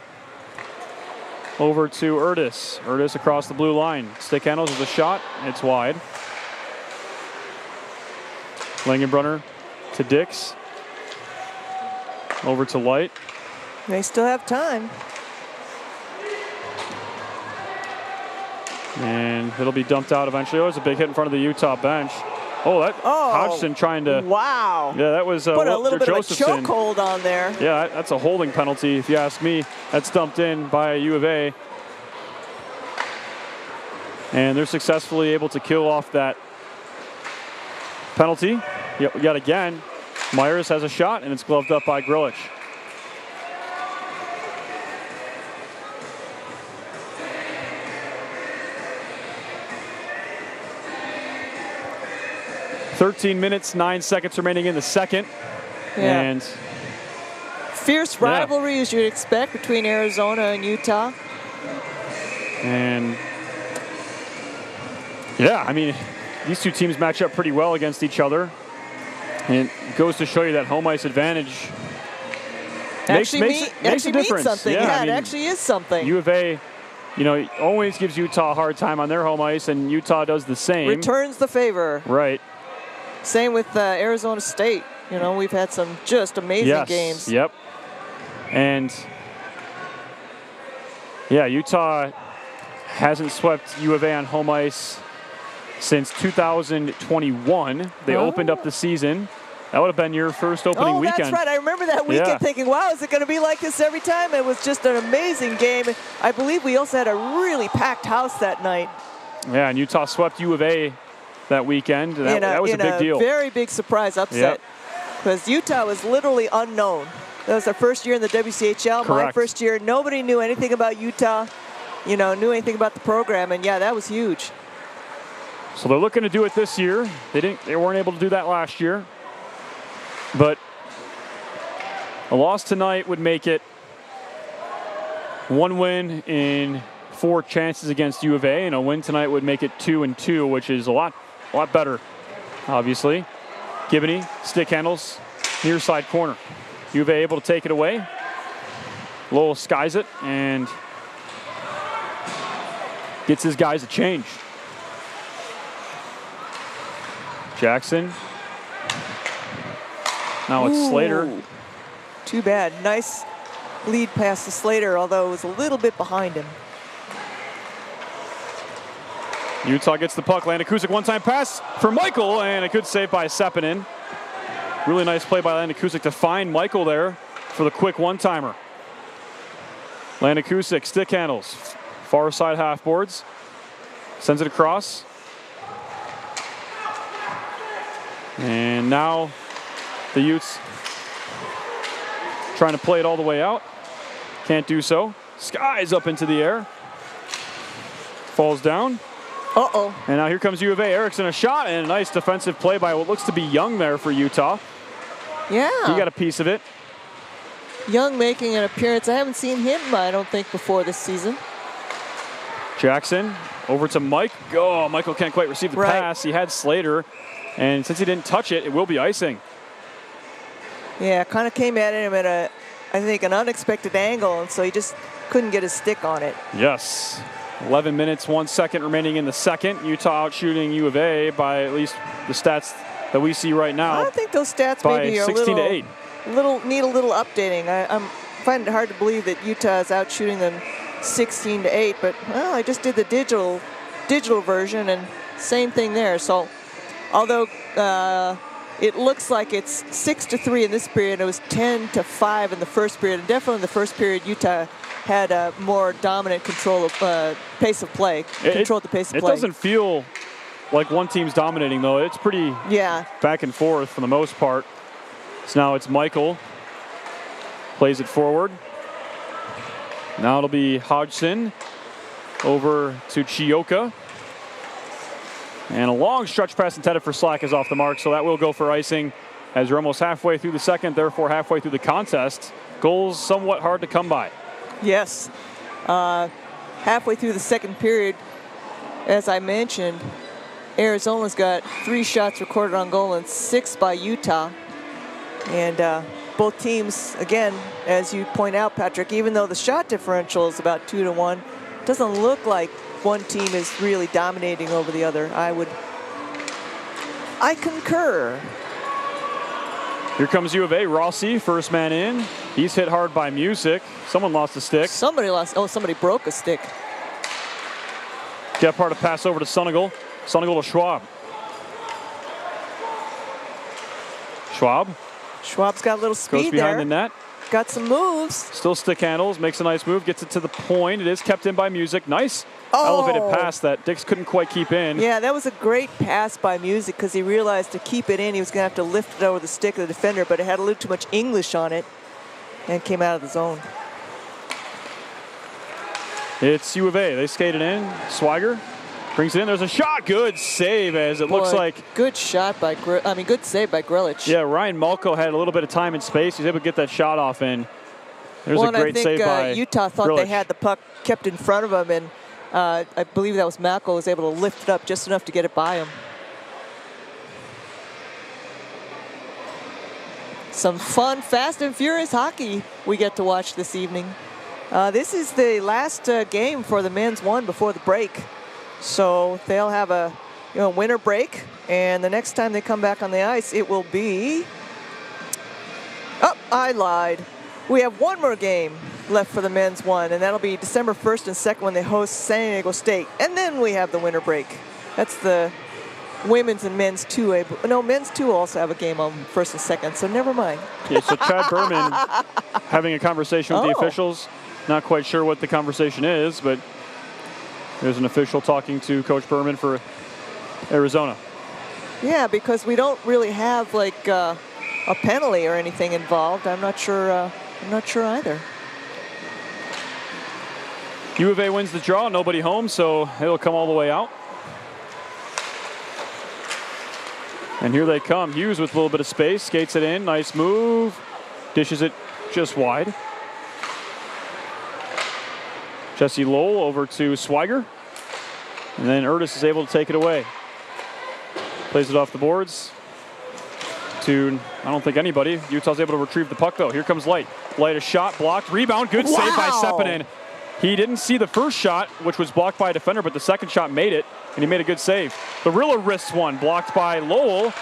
Over to Urtis. Urtis across the blue line. Stick handles with a shot. It's wide. Langenbrunner to Dix. Over to Light. They still have time. And it'll be dumped out eventually. Oh, it's a big hit in front of the Utah bench. Hodgson trying to. Wow. Yeah, that was Put a little bit Josephson. of a chokehold on there. Yeah, that's a holding penalty, if you ask me. That's dumped in by U of A. And they're successfully able to kill off that penalty. Yet again, Myers has a shot, and it's gloved up by Grilich. "13 minutes, 9 seconds remaining in the second." Yeah. And fierce rivalry, as you'd expect, between Arizona and Utah. And yeah, I mean, these two teams match up pretty well against each other. And it goes to show you that home ice advantage makes a means difference. something. Yeah, I It mean, actually is something. U of A, always gives Utah a hard time on their home ice, and Utah does the same. Returns the favor. Right. Same with Arizona State. We've had some just amazing games. Yep. And yeah, Utah hasn't swept U of A on home ice since 2021. They opened up the season. That would have been your first opening weekend. That's right. I remember that weekend thinking, wow, is it going to be like this every time? It was just an amazing game. I believe we also had a really packed house that night. Yeah, and Utah swept U of A that weekend. And that was a big deal. Very big surprise upset. Because Utah was literally unknown. That was their first year in the WCHL. Correct. My first year, nobody knew anything about Utah, knew anything about the program. And yeah, that was huge. So they're looking to do it this year. They weren't able to do that last year. But a loss tonight would make it one win in 4 chances against U of A, and a win tonight would make it 2-2, which is a lot better, obviously. Gibney, stick handles, near side corner. U of A able to take it away. Lowell skies it and gets his guys a change. Jackson. Now it's Slater. Too bad. Nice lead pass to Slater, although it was a little bit behind him. Utah gets the puck. Landekusic one-time pass for Michael, and a good save by Sepinen. Really nice play by Landekusic to find Michael there for the quick one-timer. Landekusic stick handles, far side half boards, sends it across. And now the Utes trying to play it all the way out. Can't do so. Skies up into the air. Falls down. Uh-oh. And now here comes U of A. Erickson a shot and a nice defensive play by what looks to be Young there for Utah. Yeah. He got a piece of it. Young making an appearance. I haven't seen him, I don't think, before this season. Jackson over to Mike. Oh, Michael can't quite receive the pass. He had Slater, and since he didn't touch it, it will be icing. Yeah, kind of came at him at I think, an unexpected angle, and so he just couldn't get his stick on it. Yes. 11 minutes, 1 second remaining in the second. Utah outshooting U of A by at least the stats that we see right now. I think those stats by maybe are 16 to 8. need a little updating. I find it hard to believe that Utah is out shooting them 16 to 8, but well, I just did the digital version, and same thing there. So, although it looks like it's 6 to 3 in this period, it was 10 to 5 in the first period, and definitely in the first period, Utah had a more dominant control of pace of play. Controlled the pace of play. It doesn't feel like one team's dominating, though. It's pretty back and forth for the most part. So now it's Michael. Plays it forward. Now it'll be Hodgson over to Chioka. And a long stretch pass intended for Slack is off the mark, so that will go for icing as we're almost halfway through the second, therefore halfway through the contest. Goals somewhat hard to come by. Yes. Halfway through the second period, as I mentioned, Arizona's got 3 shots recorded on goal and 6 by Utah. And both teams, again, as you point out, Patrick, even though the shot differential is about 2 to 1, it doesn't look like one team is really dominating over the other. I concur. Here comes U of A. Rossi, first man in. He's hit hard by Music. Someone lost a stick. Somebody broke a stick. Gephardt a pass over to Sunigal. Sunigal to Schwab. Schwab's got a little speed goes behind there. the net. Got some moves. Still stick handles, makes a nice move, gets it to the point. It is kept in by Music. Nice elevated pass that Dix couldn't quite keep in. Yeah, that was a great pass by Music because he realized to keep it in, he was going to have to lift it over the stick of the defender, but it had a little too much English on it and came out of the zone. It's U of A. They skated in. Swiger brings it in. There's a shot. Good save as it looks like. Good shot by good save by Grilic. Yeah, Ryan Malko had a little bit of time and space. He's able to get that shot off in. There's a great save by Utah thought Grilic. they had the puck kept in front of him, and I believe that was Malko was able to lift it up just enough to get it by him. Some fun, fast and furious hockey we get to watch this evening. This is the last game for the men's one before the break. So they'll have a winter break, and the next time they come back on the ice, it will be... Oh, I lied. We have one more game left for the men's one, and that'll be December 1st and 2nd when they host San Diego State. And then we have the winter break. That's the women's and men's 2A. No, men's 2 will also have a game on 1st and 2nd, so never mind. Yeah, so Chad Berman having a conversation with the officials. Not quite sure what the conversation is, but there's an official talking to Coach Berman for Arizona. Yeah, because we don't really have like a penalty or anything involved. I'm not sure either. U of A wins the draw, nobody home, so it'll come all the way out. And here they come. Hughes with a little bit of space, skates it in, nice move, dishes it just wide. Jesse Lowell over to Swiger. And then Erdis is able to take it away. Plays it off the boards to, I don't think anybody. Utah's able to retrieve the puck, though. Here comes Light. Light, a shot, blocked, rebound, good save by Sepinen. He didn't see the first shot, which was blocked by a defender, but the second shot made it, and he made a good save. Larilla wrists one, blocked by Lowell.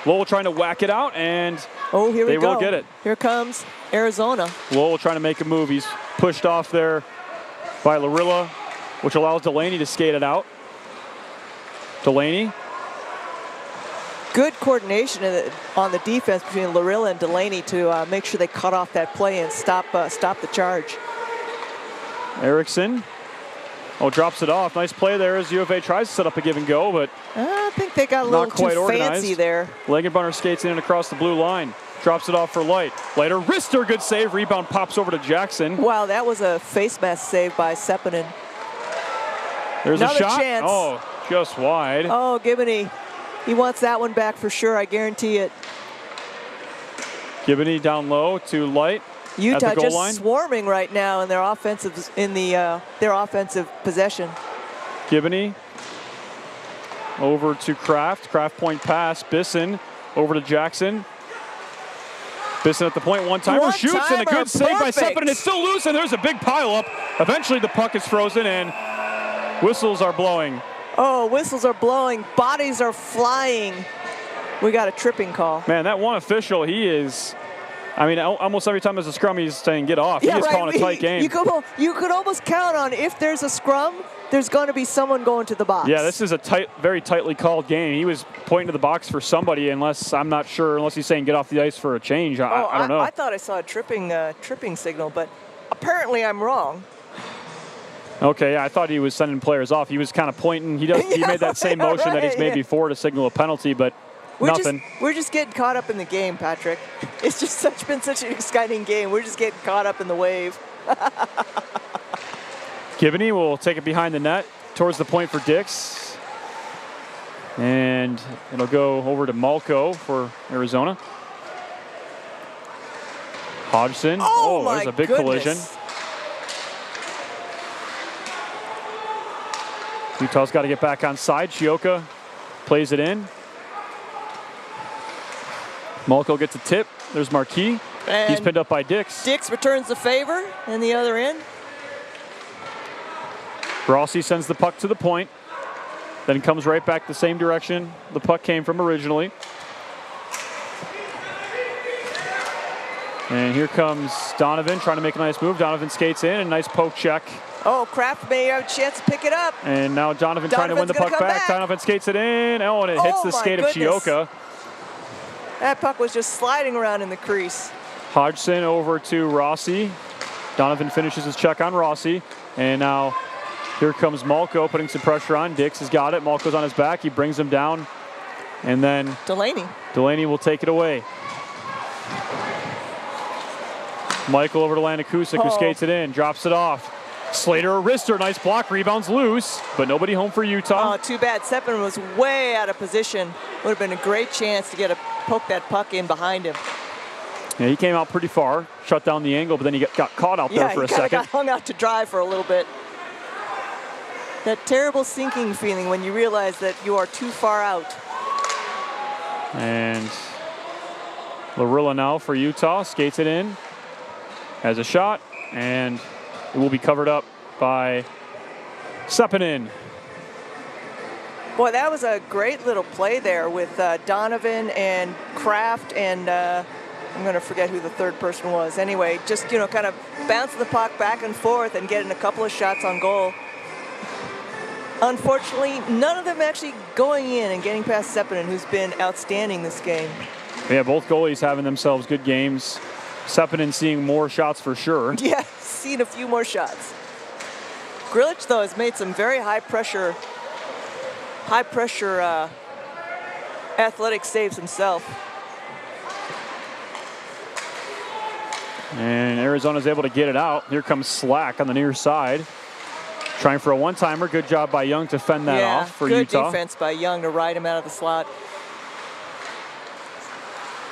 Lowell trying to whack it out, and here we go. they will get it. Here comes Arizona. Lowell trying to make a move. He's pushed off there by Larilla, which allows Delaney to skate it out. Delaney. Good coordination on the defense between Larilla and Delaney to make sure they cut off that play and stop the charge. Erickson. Drops it off. Nice play there as U of A tries to set up a give and go, but I think they got a little not quite too organized. fancy there. Langenbrunner skates in and across the blue line. Drops it off for Light. Lighter wrister, good save. Rebound pops over to Jackson. Wow, that was a face mask save by Sepinen. There's Another a shot. chance. Just wide. Giboney. He wants that one back for sure, I guarantee it. Giboney down low to Light. Utah at the goal just line. swarming right now in their offensive possession. Giboney over to Kraft. Kraft point pass. Bisson over to Jackson. Bisson at the point, one-timer shoots, and a good save by Sepinen. It's still loose, and there's a big pile-up. Eventually the puck is frozen, and whistles are blowing. Whistles are blowing. Bodies are flying. We got a tripping call. Man, that one official, he is... almost every time there's a scrum, he's saying, get off. Yeah, he is calling a tight game. You could almost count on if there's a scrum, there's going to be someone going to the box. Yeah, this is a very tightly called game. He was pointing to the box for somebody, unless he's saying get off the ice for a change. I don't know. I thought I saw a tripping signal, but apparently I'm wrong. Okay, yeah, I thought he was sending players off. He was kind of pointing. He made that same motion that he's made before to signal a penalty, but nothing. We're just getting caught up in the game, Patrick. It's just been such an exciting game. We're just getting caught up in the wave. Giboney will take it behind the net towards the point for Dix. And it'll go over to Malco for Arizona. Hodgson. There's a big collision. Utah's got to get back on side. Chioka plays it in. Malco gets a tip. There's Marquis. And he's pinned up by Dix. Dix returns the favor in the other end. Rossi sends the puck to the point. Then comes right back the same direction the puck came from originally. And here comes Donovan trying to make a nice move. Donovan skates in, and nice poke check. Kraft may have a chance to pick it up. And now Donovan trying to win the puck back. Donovan skates it in. And it hits the skate of Chioka. That puck was just sliding around in the crease. Hodgson over to Rossi. Donovan finishes his check on Rossi. And now here comes Malco putting some pressure on. Dix has got it. Malco's on his back. He brings him down. And then Delaney will take it away. Michael over to Landon Kusick, who skates it in, drops it off. Slater, a wrister, nice block, rebounds loose, but nobody home for Utah. Too bad. Sepinen was way out of position. Would have been a great chance to poke that puck in behind him. Yeah, he came out pretty far, shut down the angle, but then he got caught out there for a second. Got hung out to dry for a little bit. That terrible sinking feeling when you realize that you are too far out. And Larilla now for Utah, skates it in, has a shot, and it will be covered up by Sepinen. Boy, that was a great little play there with Donovan and Kraft and I'm going to forget who the third person was. Anyway, just, kind of bouncing the puck back and forth and getting a couple of shots on goal. Unfortunately, none of them actually going in and getting past Sepinen, who's been outstanding this game. Yeah, both goalies having themselves good games. Sepinen seeing more shots for sure. Yeah, seen a few more shots. Grilich, though, has made some very high pressure athletic saves himself. And Arizona's able to get it out. Here comes Slack on the near side. Trying for a one-timer. Good job by Young to fend that off for Utah. Good defense by Young to ride him out of the slot.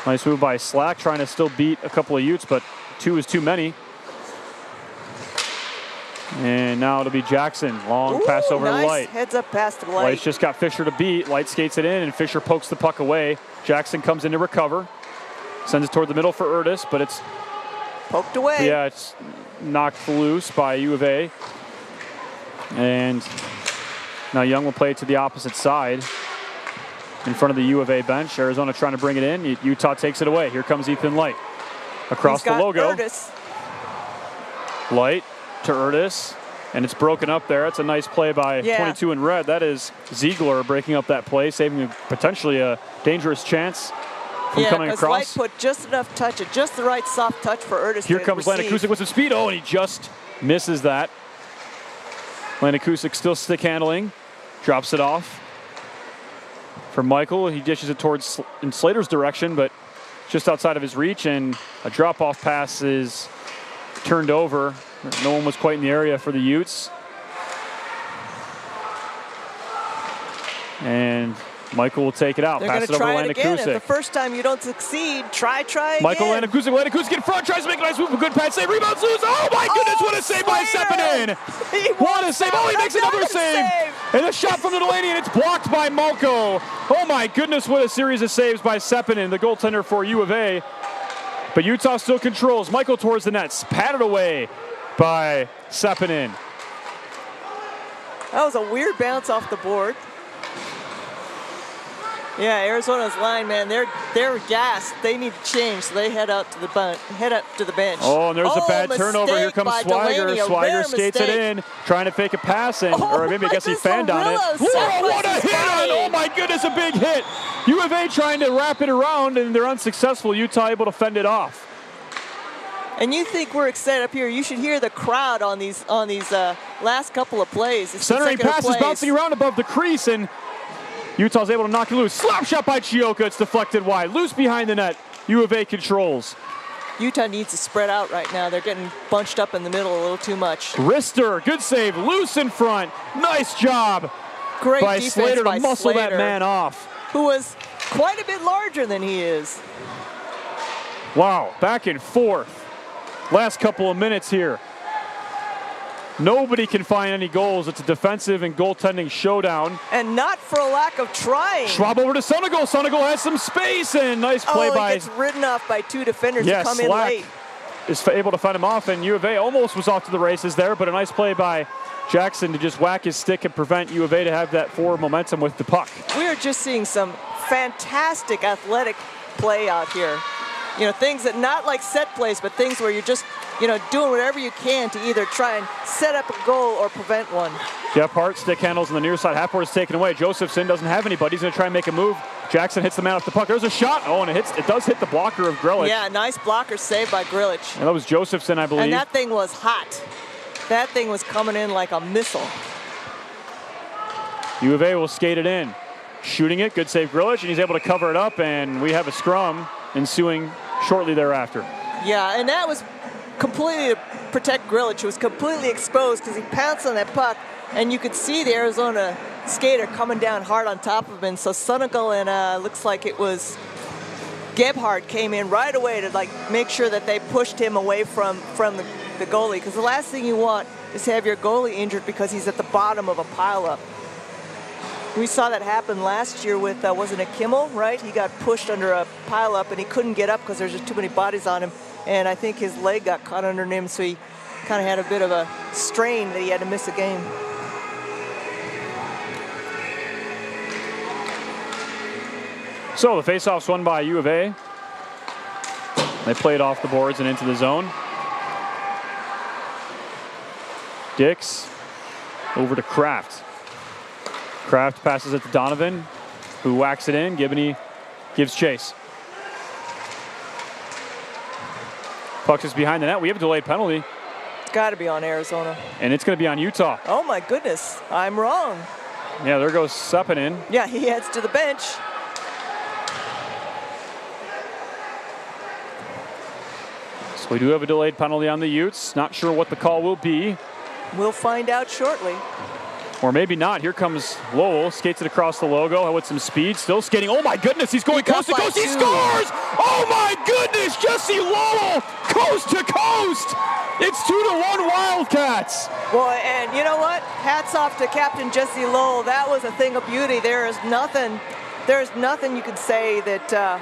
Nice move by Slack, trying to still beat a couple of Utes, but 2 is too many. And now it'll be Jackson. Long Ooh, pass over nice to Light. Heads up pass to Light. Light's just got Fisher to beat. Light skates it in, and Fisher pokes the puck away. Jackson comes in to recover. Sends it toward the middle for Erdis, but it's poked away. Yeah, it's knocked loose by U of A. And now Young will play it to the opposite side in front of the U of A bench. Arizona trying to bring it in. Utah takes it away. Here comes Ethan Light. Across the logo. Erdis. Light to Erdis. And it's broken up there. It's a nice play by 22 in red. That is Ziegler breaking up that play, saving potentially a dangerous chance from coming across. Light put just enough touch, just the right soft touch for Erdis. Here comes Landon Kusick with some speed. Oh, and he just misses that. Landon Kusick still stick handling. Drops it off for Michael. He dishes it towards in Slater's direction, but just outside of his reach, and a drop-off pass is turned over. No one was quite in the area for the Utes. And Michael will take it out. They're Pass it over to Landon again. Kusick. If the first time you don't succeed, try again. Landon Kusick in front, tries to make a nice move, a good pass, save, rebounds, loose. Oh my goodness, what a save by Sepinen! What a save! Oh, he makes another save! And a shot from the Delaney, and it's blocked by Malco. Oh my goodness, what a series of saves by Sepinen, the goaltender for U of A. But Utah still controls. Michael towards the nets, patted away by Sepinen. That was a weird bounce off the board. Yeah, Arizona's line, man, they're gassed. They need to change, so they head up to the bench. Oh, and there's a bad turnover. Here comes Swiger. Swiger skates it in, trying to fake a pass, and, or maybe I guess he fanned on it. Whoa, what a hit! Oh my goodness, a big hit. U of A trying to wrap it around, and they're unsuccessful. Utah able to fend it off. And you think we're excited up here? You should hear the crowd on these last couple of plays. Centering pass is bouncing around above the crease, and Utah's able to knock it loose. Slap shot by Chioka. It's deflected wide. Loose behind the net. U of A controls. Utah needs to spread out right now. They're getting bunched up in the middle a little too much. Rister, good save. Loose in front. Nice job. Great by defense Slater by to muscle Slater, that man off. who was quite a bit larger than he is. Wow, back and forth. Last couple of minutes here. Nobody can find any goals. It's a defensive and goaltending showdown. And not for a lack of trying. Schwab over to Sonegal. Sonegal has some space, and nice play by... he gets ridden off by two defenders who come in late. Is able to find him off, and U of A almost was off to the races there, but a nice play by Jackson to just whack his stick and prevent U of A to have that forward momentum with the puck. We are just seeing some fantastic athletic play out here. You know, things that not like set plays, but things where you're just, you know, doing whatever you can to either try and set up a goal or prevent one. Jeff Hart stick handles on the near side. Half-board is taken away. Josephson doesn't have anybody. He's going to try and make a move. Jackson hits the man off the puck. There's a shot. Oh, and it does hit the blocker of Grilic. Yeah, nice blocker save by Grilic. And that was Josephson, I believe. And that thing was hot. That thing was coming in like a missile. U of A will skate it in. Shooting it, good save Grilic, and he's able to cover it up, and we have a scrum ensuing shortly thereafter. Yeah, and that was completely to protect Grilic, who was completely exposed because he pounced on that puck, and you could see the Arizona skater coming down hard on top of him. And so Sonegal and looks like it was Gebhardt came in right away to like make sure that they pushed him away from the goalie, because the last thing you want is to have your goalie injured because he's at the bottom of a pileup. We saw that happen last year with, wasn't it Kimmel, right? He got pushed under a pileup and he couldn't get up because there's just too many bodies on him. And I think his leg got caught under him, so he kind of had a bit of a strain that he had to miss a game. So the faceoff's won by U of A. They play it off the boards and into the zone. Dix over to Kraft. Kraft passes it to Donovan, who whacks it in. Gibney gives chase. Puck is behind the net. We have a delayed penalty. Got to be on Arizona. And it's going to be on Utah. Oh my goodness, I'm wrong. Yeah, there goes Sepinen. Yeah, he heads to the bench. So we do have a delayed penalty on the Utes. Not sure what the call will be. We'll find out shortly. Or maybe not. Here comes Lowell, skates it across the logo with some speed, still skating. Oh my goodness, he's going coast to coast. He scores! Oh my goodness, Jesse Lowell, coast to coast. It's 2-1 Wildcats. Boy, and you know what? Hats off to Captain Jesse Lowell. That was a thing of beauty. There's nothing you could say that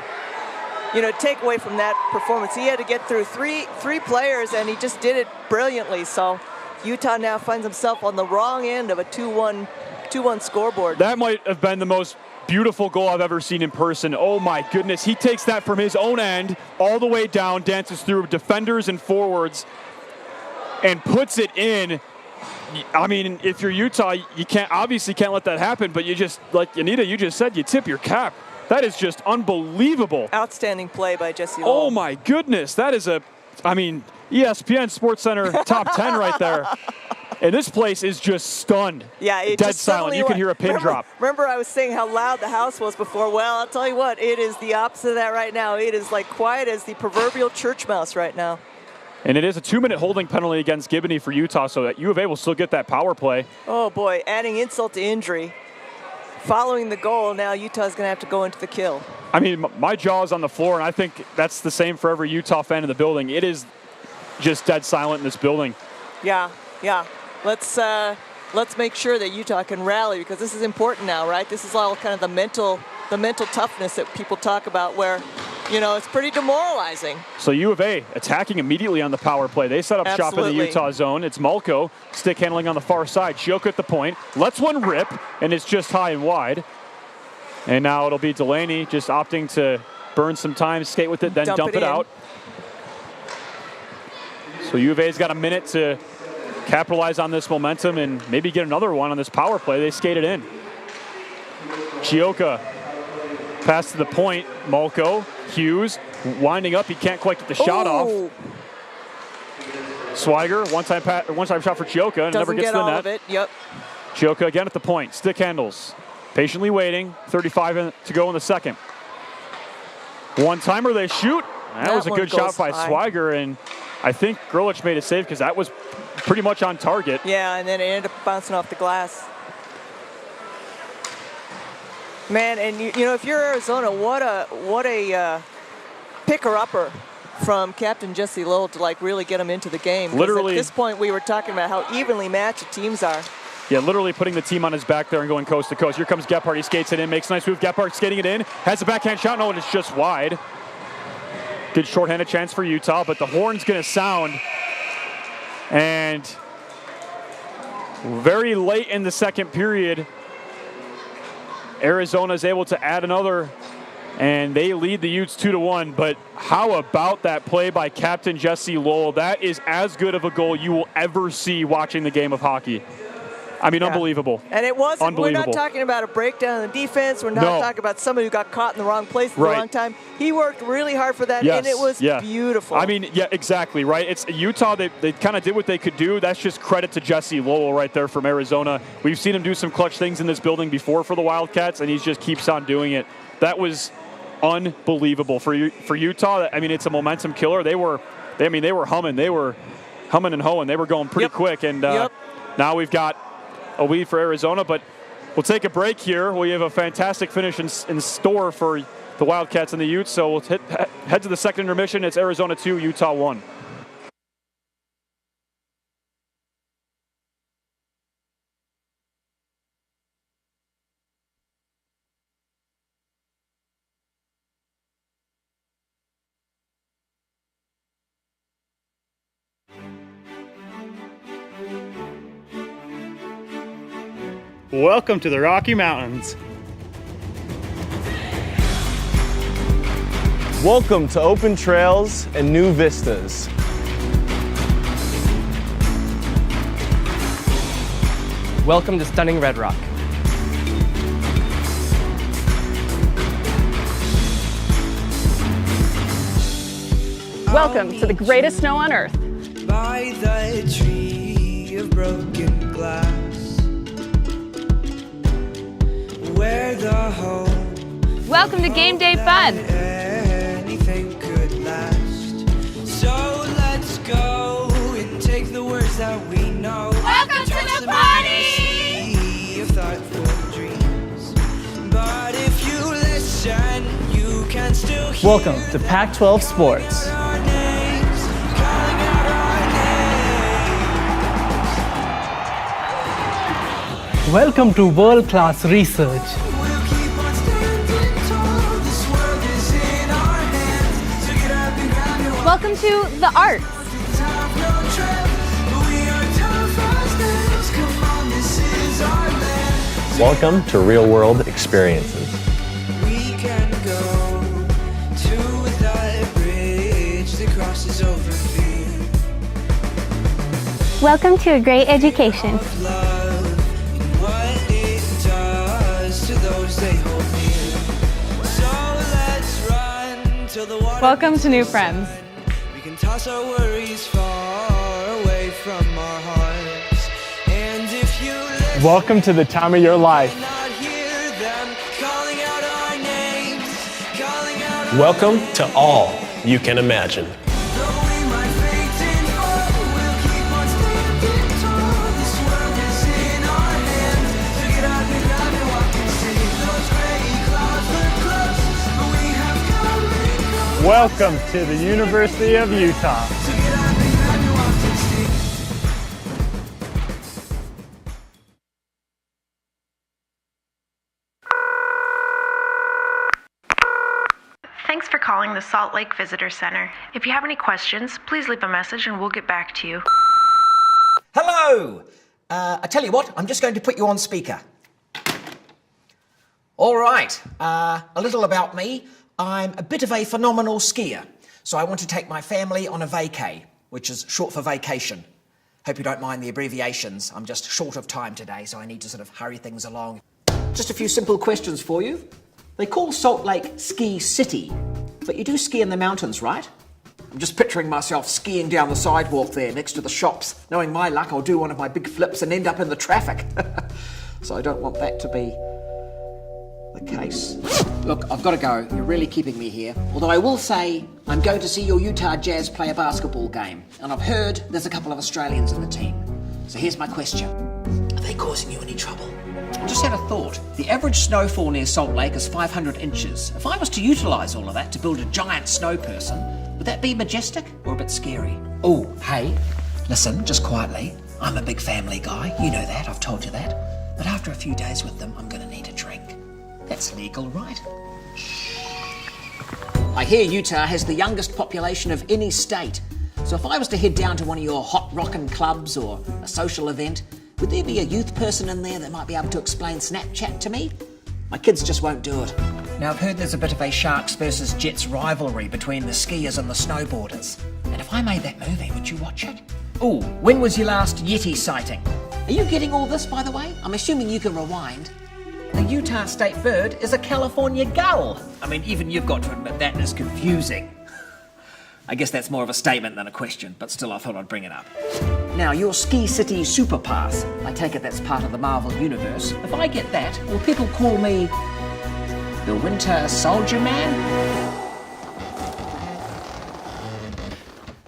take away from that performance. He had to get through three players, and he just did it brilliantly. So Utah now finds himself on the wrong end of a 2-1 scoreboard. That might have been the most beautiful goal I've ever seen in person. Oh my goodness. He takes that from his own end all the way down, dances through defenders and forwards, and puts it in. I mean, if you're Utah, you can't let that happen, but you just, like Anita, you just said, you tip your cap. That is just unbelievable. Outstanding play by Jesse Lowell. Oh my goodness. That is ESPN SportsCenter top 10 right there. And this place is just stunned. Yeah, it dead just silent. You can hear a pin drop. Remember I was saying how loud the house was before? Well, I'll tell you what, it is the opposite of that right now. It is like quiet as the proverbial church mouse right now. And it is a 2-minute holding penalty against Giboney for Utah, so that U of A will still get that power play. Oh boy, adding insult to injury. Following the goal, now Utah's going to have to go into the kill. I mean, my jaw is on the floor, and I think that's the same for every Utah fan in the building. It is just dead silent in this building. Yeah. Let's make sure that Utah can rally, because this is important now, right? This is all kind of the mental toughness that people talk about, where, it's pretty demoralizing. So U of A attacking immediately on the power play. They set up shop in the Utah zone. It's Malco, stick handling on the far side. Chioka at the point, lets one rip, and it's just high and wide. And now it'll be Delaney just opting to burn some time, skate with it, then dump it out. So U of A's got a minute to capitalize on this momentum and maybe get another one on this power play. They skated in. Chioka, pass to the point. Malco, Hughes, winding up. He can't quite get the shot off. Swiger, one-time shot for Chioka, and never gets to the net. Of it. Yep. Chioka again at the point. Stick handles. Patiently waiting. 35 to go in the second. One-timer, they shoot. That was a good shot by Swiger, and I think Grlich made a save because that was pretty much on target. Yeah, and then it ended up bouncing off the glass. Man, and if you're Arizona, what a picker-upper from Captain Jesse Lowell to really get him into the game. Literally, at this point, we were talking about how evenly matched the teams are. Yeah, literally putting the team on his back there and going coast to coast. Here comes Gephardt. He skates it in, makes a nice move. Gephardt skating it in, has a backhand shot. No, and it's just wide. Good shorthanded chance for Utah, but the horn's going to sound. And very late in the second period, Arizona is able to add another, and they lead the Utes 2-1. But how about that play by Captain Jesse Lowell? That is as good of a goal you will ever see watching the game of hockey. I mean, unbelievable. And it wasn't, we're not talking about a breakdown in the defense. We're not talking about somebody who got caught in the wrong place at the wrong time. He worked really hard for that, and it was beautiful. I mean, yeah, exactly, right? It's Utah, they kind of did what they could do. That's just credit to Jesse Lowell right there from Arizona. We've seen him do some clutch things in this building before for the Wildcats, and he just keeps on doing it. That was unbelievable for Utah. I mean, it's a momentum killer. They were humming. They were humming and hoeing. They were going pretty quick, and now we've got a lead for Arizona, but we'll take a break here. We have a fantastic finish in store for the Wildcats and the Utes, so we'll head to the second intermission. It's Arizona 2, Utah 1. Welcome to the Rocky Mountains. Welcome to open trails and new vistas. Welcome to stunning Red Rock. Welcome to the greatest snow on earth. By the tree of broken glass, where the home. Welcome to Game Day Fun. Anything could last. So let's go and take the words that we know. Welcome to the party! Welcome to Pac-12 Sports. Welcome to world-class research. Welcome to the arts. Welcome to real world experiences. We can go to that bridge that crosses over fear. Welcome to a great education. Love and what it does to those they hold near. So let's run till the water. Welcome to new friends. We can toss our worries far away from our hearts. And if you Welcome to the time of your life. not hear them calling out our names, calling out our Welcome to all you can imagine. Though we might fade and fall, we'll keep on standing tall. This world is in our hands. So get up and grab and walk and see. Those gray clouds look close, but we have come and gone. Welcome to the University of Utah. So get up and grab and walk and see. Thanks for calling the Salt Lake Visitor Center. If you have any questions, please leave a message and we'll get back to you. Hello! I tell you what, I'm just going to put you on speaker. All right, a little about me. I'm a bit of a phenomenal skier, so I want to take my family on a vacay, which is short for vacation. Hope you don't mind the abbreviations. I'm just short of time today, so I need to sort of hurry things along. Just a few simple questions for you. They call Salt Lake Ski City, but you do ski in the mountains, right? I'm just picturing myself skiing down the sidewalk there next to the shops. Knowing my luck, I'll do one of my big flips and end up in the traffic. So I don't want that to be the case. Look, I've got to go. You're really keeping me here. Although I will say, I'm going to see your Utah Jazz play a basketball game. And I've heard there's a couple of Australians in the team. So here's my question. Are they causing you any trouble? I just had a thought. The average snowfall near Salt Lake is 500 inches. If I was to utilise all of that to build a giant snow person, would that be majestic or a bit scary? Oh, hey, listen, just quietly. I'm a big family guy. You know that, I've told you that. But after a few days with them, I'm going to need a drink. That's legal, right? I hear Utah has the youngest population of any state. So if I was to head down to one of your hot rockin' clubs or a social event, would there be a youth person in there that might be able to explain Snapchat to me? My kids just won't do it. Now, I've heard there's a bit of a Sharks versus Jets rivalry between the skiers and the snowboarders. And if I made that movie, would you watch it? Oh, when was your last Yeti sighting? Are you getting all this, by the way? I'm assuming you can rewind. The Utah state bird is a California gull. I mean, even you've got to admit that is confusing. I guess that's more of a statement than a question, but still I thought I'd bring it up. Now, your Ski City Super Pass, I take it that's part of the Marvel Universe. If I get that, will people call me the Winter Soldier Man?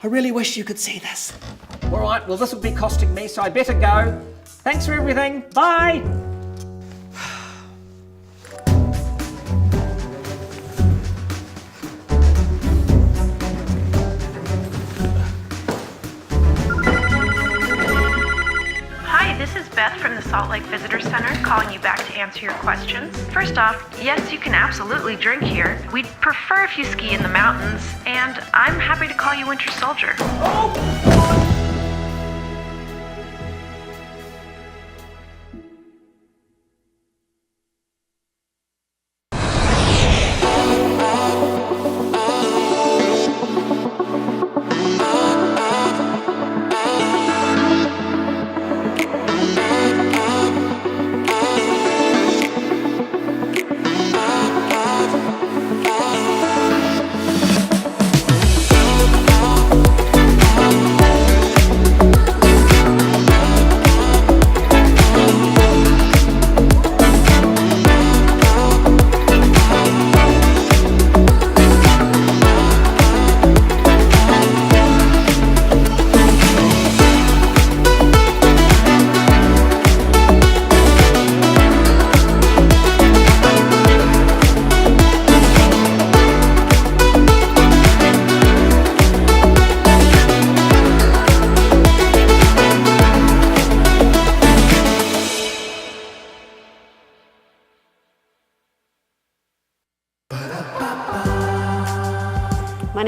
I really wish you could see this. All right, well, this will be costing me, so I better go. Thanks for everything. Bye. This is Beth from the Salt Lake Visitor Center calling you back to answer your questions. First off, yes, you can absolutely drink here. We'd prefer if you ski in the mountains, and I'm happy to call you Winter Soldier.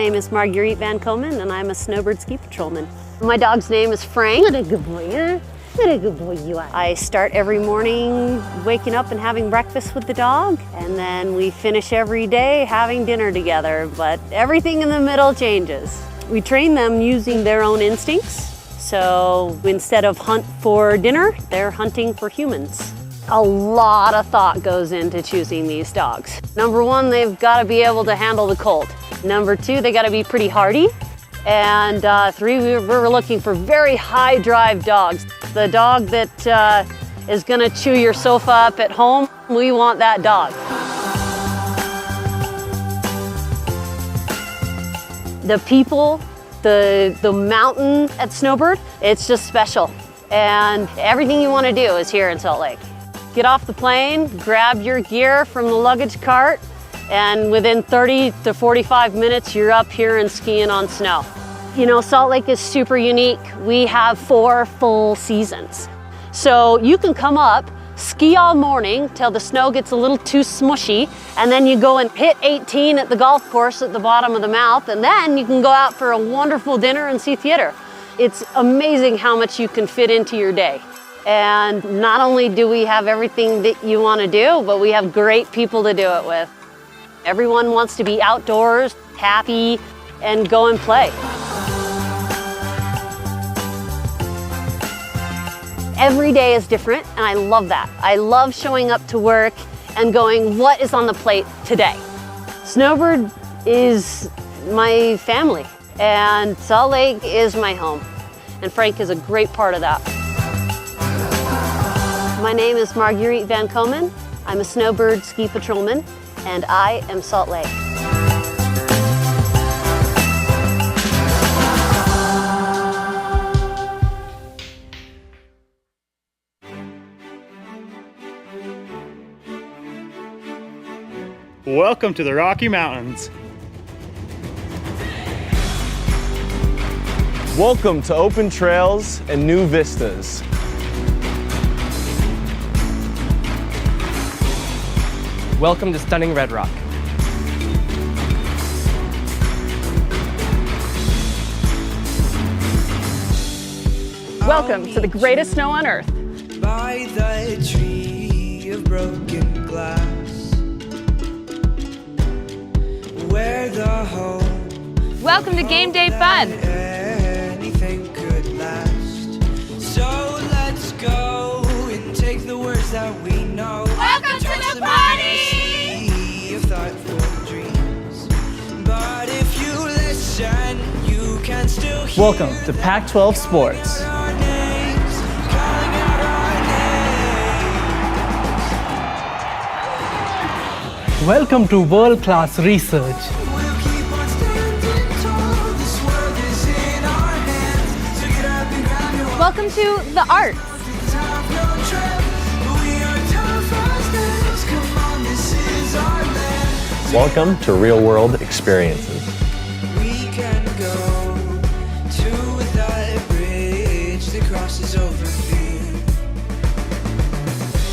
name is Marguerite Van Komen, and I'm a snowbird ski patrolman. My dog's name is Frank. What a good boy, huh? What a good boy you are. I start every morning waking up and having breakfast with the dog, and then we finish every day having dinner together, but everything in the middle changes. We train them using their own instincts, so instead of hunt for dinner, they're hunting for humans. A lot of thought goes into choosing these dogs. Number one, they've got to be able to handle the cold. Number two, they got to be pretty hardy. And three, we're looking for very high drive dogs. The dog that is gonna chew your sofa up at home, we want that dog. The people, the mountain at Snowbird, it's just special. And everything you wanna do is here in Salt Lake. Get off the plane, grab your gear from the luggage cart, and within 30 to 45 minutes, you're up here and skiing on snow. You know, Salt Lake is super unique. We have 4 full seasons. So you can come up, ski all morning till the snow gets a little too smushy, and then you go and hit 18 at the golf course at the bottom of the mouth, and then you can go out for a wonderful dinner and see theater. It's amazing how much you can fit into your day. And not only do we have everything that you want to do, but we have great people to do it with. Everyone wants to be outdoors, happy, and go and play. Every day is different, and I love that. I love showing up to work and going, what is on the plate today? Snowbird is my family, and Salt Lake is my home, and Frank is a great part of that. My name is Marguerite Van Komen. I'm a snowbird ski patrolman, and I am Salt Lake. Welcome to the Rocky Mountains. Welcome to open trails and new vistas. Welcome to stunning Red Rock. Welcome to the greatest snow on earth. By the tree of broken glass, where the home. Welcome to Game Day Fun. Anything could last. So let's go and take the words that we know. Welcome to the party! Of thoughtful dreams. But if you listen, you can still hear. Welcome to Pac-12 Sports. Our names, calling out our names. Welcome to world-class research. We'll keep on standing tall. This world is in our hands. So get up and grab your Welcome to the arts. Time, no trip. We are tough as nails. Come on, this is our land. Welcome to Real World Experiences. We can go to that bridge that crosses over fear.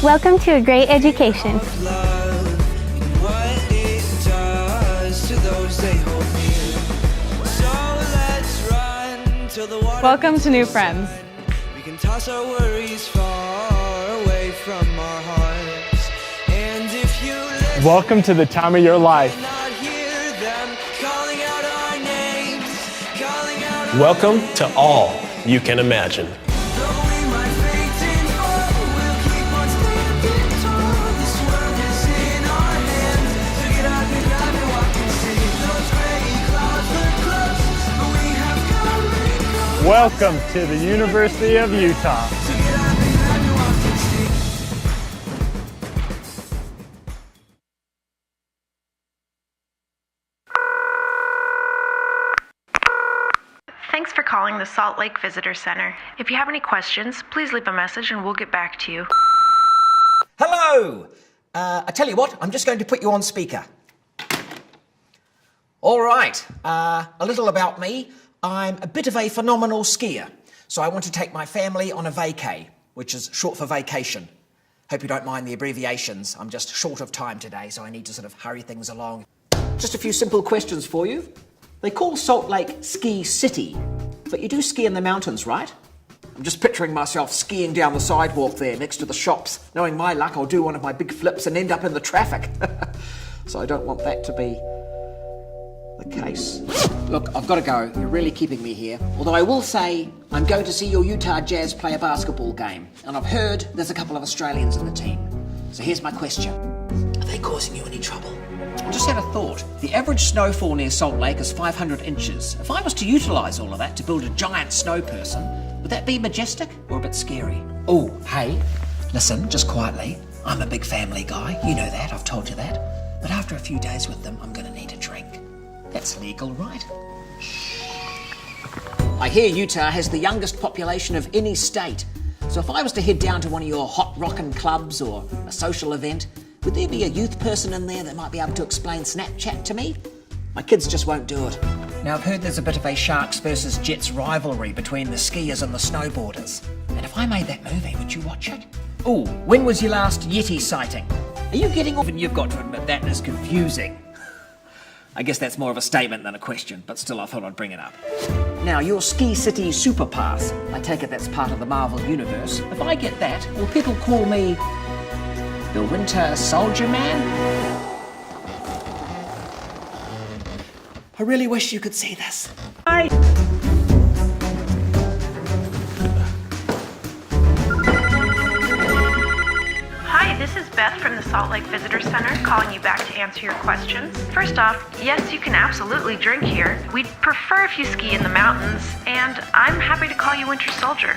Welcome to a great education. Love and what it does to those they hold near. So let's run till the water. Welcome to new friends. We can toss our worries far away from our hearts. And if you listen, Welcome to the time of your life. not hear them calling out our names, calling out our Welcome to all you can imagine. Though we might fade and fall, we'll keep on standing tall. This world is in our hands. So get up and grab and walk and see. Those gray clouds look close, but we have come and gone. Welcome to the University of Utah. So get up and grab and walk and see. Thanks for calling the Salt Lake Visitor Center. If you have any questions, please leave a message and we'll get back to you. Hello! I tell you what, I'm just going to put you on speaker. All right, a little about me. I'm a bit of a phenomenal skier, so I want to take my family on a vacay, which is short for vacation. Hope you don't mind the abbreviations. I'm just short of time today, so I need to sort of hurry things along. Just a few simple questions for you. They call Salt Lake Ski City, but you do ski in the mountains, right? I'm just picturing myself skiing down the sidewalk there next to the shops. Knowing my luck, I'll do one of my big flips and end up in the traffic. So I don't want that to be the case. Look, I've got to go. You're really keeping me here. Although I will say, I'm going to see your Utah Jazz play a basketball game. And I've heard there's a couple of Australians in the team. So here's my question. Are they causing you any trouble? I just had a thought. The average snowfall near Salt Lake is 500 inches. If I was to utilise all of that to build a giant snow person, would that be majestic or a bit scary? Oh, hey, listen, just quietly. I'm a big family guy. You know that, I've told you that. But after a few days with them, I'm going to need a drink. That's legal, right? I hear Utah has the youngest population of any state. So if I was to head down to one of your hot rockin' clubs or a social event, would there be a youth person in there that might be able to explain Snapchat to me? My kids just won't do it. Now, I've heard there's a bit of a Sharks versus Jets rivalry between the skiers and the snowboarders. And if I made that movie, would you watch it? Oh, when was your last Yeti sighting? Are you getting off? And you've got to admit that is confusing. I guess that's more of a statement than a question, but still I thought I'd bring it up. Now, your Ski City Super Pass, I take it that's part of the Marvel Universe. If I get that, will people call me the Winter Soldier Man? I really wish you could see this. Bye. Hi, this is Beth from the Salt Lake Visitor Center calling you back to answer your questions. First off, yes, you can absolutely drink here. We'd prefer if you ski in the mountains, and I'm happy to call you Winter Soldier.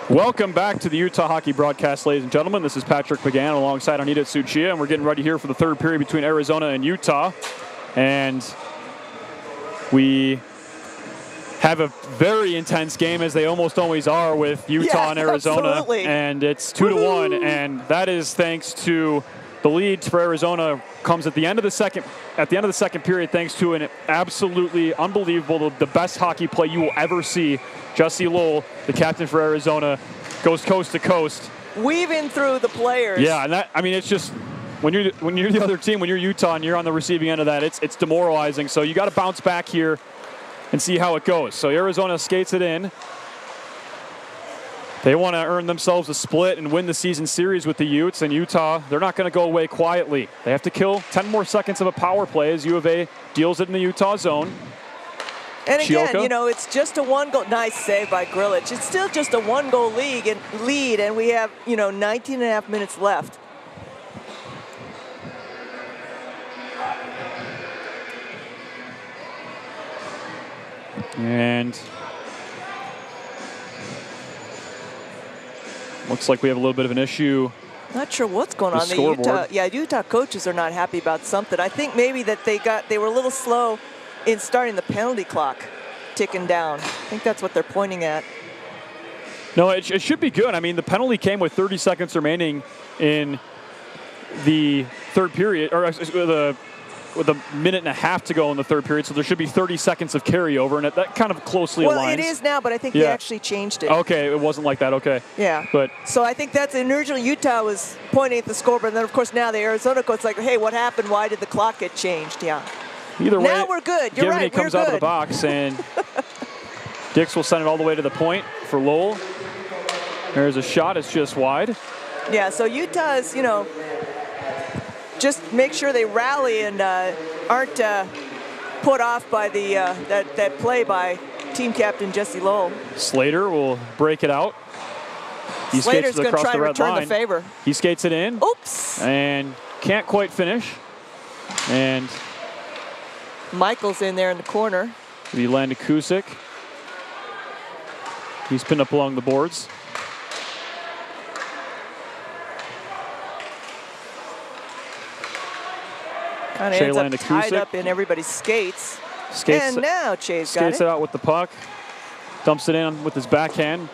Welcome back to the Utah Hockey Broadcast, ladies and gentlemen. This is Patrick McGann alongside Anita Tsuchiya, and we're getting ready here for the third period between Arizona and Utah. And we have a very intense game, as they almost always are with Utah and Arizona. Absolutely. And it's 2-1, and that is thanks to the lead for Arizona comes at the end of the second period, thanks to an absolutely unbelievable, the best hockey play you will ever see. Jesse Lowell, the captain for Arizona, goes coast to coast, weaving through the players. Yeah, and that, I mean, it's just when you're the other team, when you're Utah and you're on the receiving end of that, it's demoralizing. So you got to bounce back here and see how it goes. So Arizona skates it in. They want to earn themselves a split and win the season series with the Utes. And Utah, they're not going to go away quietly. They have to kill 10 more seconds of a power play as U of A deals it in the Utah zone. And again, Chioka. you know, it's just a one-goal. Nice save by Grilic. It's still just a one-goal lead, and we have, 19 and a half minutes left. And looks like we have a little bit of an issue. Not sure what's going The on. scoreboard. Utah coaches are not happy about something. I think maybe that they were a little slow in starting the penalty clock ticking down. I think that's what they're pointing at. No, it should be good. I mean, the penalty came with 30 seconds remaining in the third period, or with a minute and a half to go in the third period, so there should be 30 seconds of carryover, and that kind of closely aligns. Well, it is now, but I think they actually changed it. Okay, it wasn't like that. Okay. Yeah. But so I think that's originally Utah was pointing at the scoreboard, and then of course now the Arizona coach like, hey, what happened? Why did the clock get changed? Yeah. either way, now we're good. You're right. comes we're out good. of the box, and Dix will send it all the way to the point for Lowell. There's a shot. It's just wide. Yeah. So Utah is, just make sure they rally and aren't put off by the that play by team captain Jesse Lowell. Slater will break it out. He Slater's skates going to across try the to red return line. the favor. He skates it in. Oops. And can't quite finish. And Michael's in there in the corner. the Landon Kusick. He's pinned up along the boards. Kind of ends up tied up in everybody's skates. And now Che's got skates it. it out with the puck. Dumps it in with his backhand.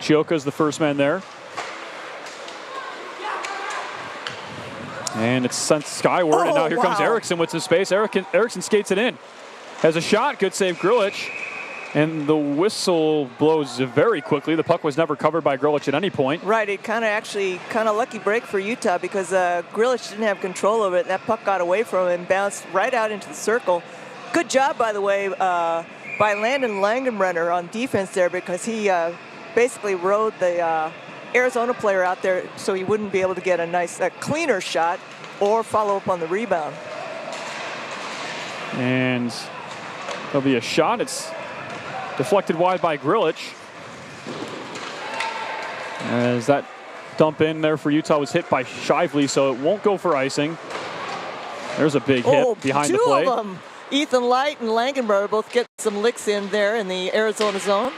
Chioka's the first man there. And it's sent skyward, and now here comes Eriksson with some space. Eriksson skates it in. Has a shot, good save Grilic. And the whistle blows very quickly. The puck was never covered by Grilic at any point. Right, it kind of lucky break for Utah because Grilic didn't have control of it. That puck got away from him and bounced right out into the circle. Good job, by the way, by Landon Langenbrenner on defense there because he basically rode the Arizona player out there so he wouldn't be able to get a cleaner shot or follow up on the rebound. And there'll be a shot. It's deflected wide by Grilic. As that dump in there for Utah was hit by Shively, so it won't go for icing. There's a big hit behind the play. Two of them. Ethan Light and Langenbrenner both get some licks in there in the Arizona zone.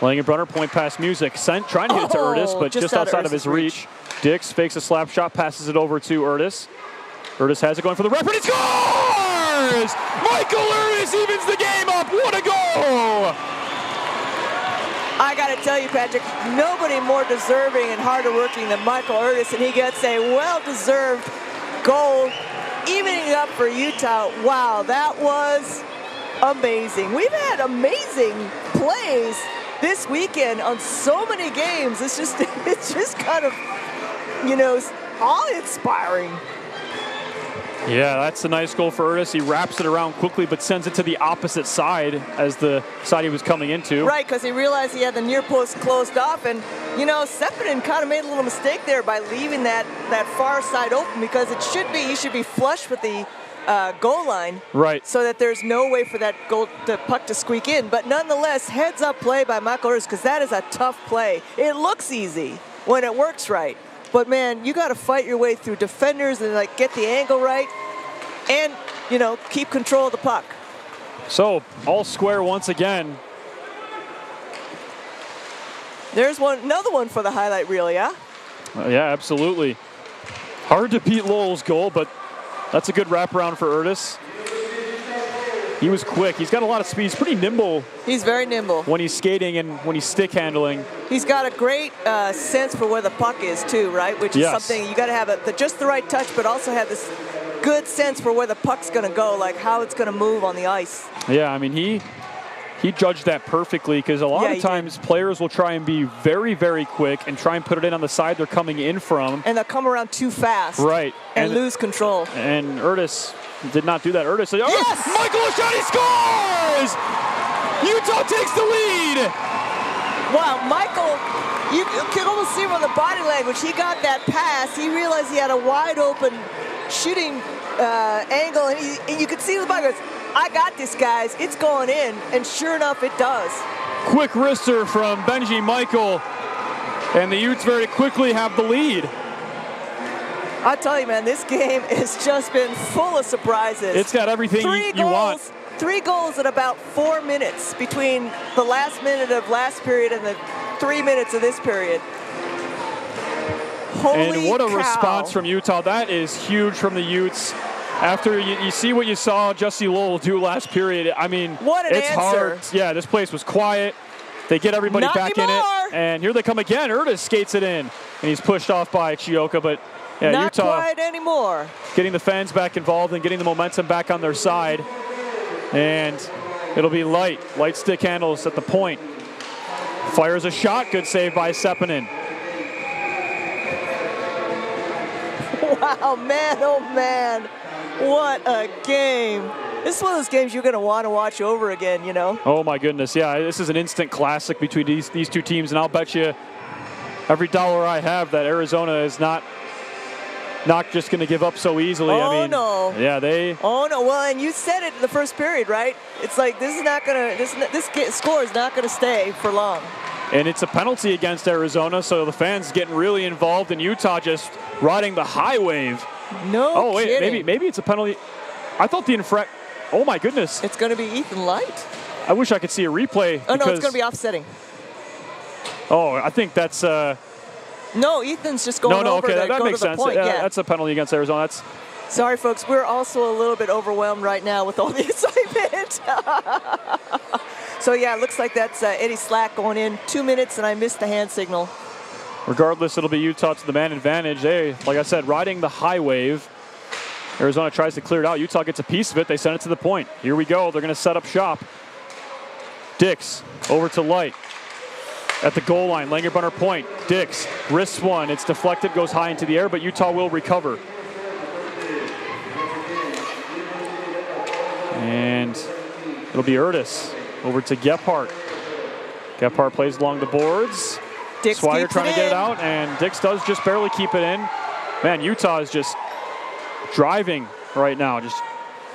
Langenbrunner, point pass Music, trying to hit it to Urtis, but just outside of his reach. Dix fakes a slap shot, passes it over to Urtis. Urtis has it going for the rep, and he scores! Michael Urtis evens the game up. What a goal! I got to tell you, Patrick, nobody more deserving and harder working than Michael Urtis, and he gets a well-deserved goal, evening it up for Utah. Wow, that was amazing. We've had amazing plays this weekend on so many games. It's just kind of, awe-inspiring. Yeah, that's a nice goal for Urtis. He wraps it around quickly, but sends it to the opposite side as the side he was coming into. Right, because he realized he had the near post closed off, and Sepinen kind of made a little mistake there by leaving that far side open because he should be flush with the goal line. Right. So that there's no way for that puck to squeak in. But nonetheless, heads up play by Michael Urtis because that is a tough play. It looks easy when it works right. But man, you got to fight your way through defenders and get the angle right and, keep control of the puck. So all square once again. There's another one for the highlight reel, yeah? Yeah, absolutely. Hard to beat Lowell's goal, but that's a good wraparound for Urtis. He was quick. He's got a lot of speed. He's pretty nimble. He's very nimble. When he's skating and when he's stick handling. He's got a great sense for where the puck is too, right? Which is something you got to have just the right touch, but also have this good sense for where the puck's going to go, like how it's going to move on the ice. Yeah, I mean, he judged that perfectly because a lot of times players will try and be very, very quick and try and put it in on the side they're coming in from. And they'll come around too fast. Right. And lose control. And Urtis did not do that. Urtis said, yes! Michael Oshadi scores! Utah takes the lead! Wow, Michael, you can almost see from the body language, he got that pass. He realized he had a wide open shooting angle, and you could see the body goes, I got this, guys. It's going in, and sure enough, it does. Quick wrister from Benji Michael, and the Utes very quickly have the lead. I'll tell you, man, this game has just been full of surprises. It's got everything you want. 3 goals in about 4 minutes between the last minute of last period and the 3 minutes of this period. Holy and what a cow. response from Utah. That is huge from the Utes. After you see what you saw Jesse Lowell do last period, I mean, What an it's answer. hard. Yeah, this place was quiet. They get everybody Not back anymore. in it. And here they come again. Urtis skates it in. And he's pushed off by Chioka. But yeah, Not Utah quite anymore. getting the fans back involved and getting the momentum back on their side. And it'll be Light. Light stick handles at the point. Fires a shot. Good save by Sepinen. Wow, man, oh man. What a game. This is one of those games you're going to want to watch over again, you know. Oh my goodness, yeah, this is an instant classic between these two teams, and I'll bet you every dollar I have that Arizona is not just going to give up so easily. Oh, I mean, no. Yeah, they. Oh no! Well, and you said it in the first period, right? It's like this is not gonna. This score is not gonna stay for long. And it's a penalty against Arizona, so the fans getting really involved, and Utah just riding the high wave. No Oh wait, kidding. maybe it's a penalty. I thought the infract. Oh my goodness! It's gonna be Ethan Light. I wish I could see a replay. Oh no, it's because- gonna be offsetting. Oh, I think that's. No, Ethan's just going no, over okay, to that go makes to the sense. point. Yeah. That's a penalty against Arizona. That's. Sorry, folks. We're also a little bit overwhelmed right now with all the excitement. So yeah, it looks like that's Eddie Slack going in 2 minutes, and I missed the hand signal. Regardless, it'll be Utah to the man advantage. They, like I said, riding the high wave. Arizona tries to clear it out. Utah gets a piece of it. They send it to the point. Here we go. They're going to set up shop. Dix over to Light. At the goal line, Langerbrunner point. Dix wrists one. It's deflected, goes high into the air, but Utah will recover. And it'll be Urtis over to Gephardt. Gephardt plays along the boards. Dix Swire keeps trying it to get in. it out, and Dix does just barely keep it in. Man, Utah is just driving right now. Just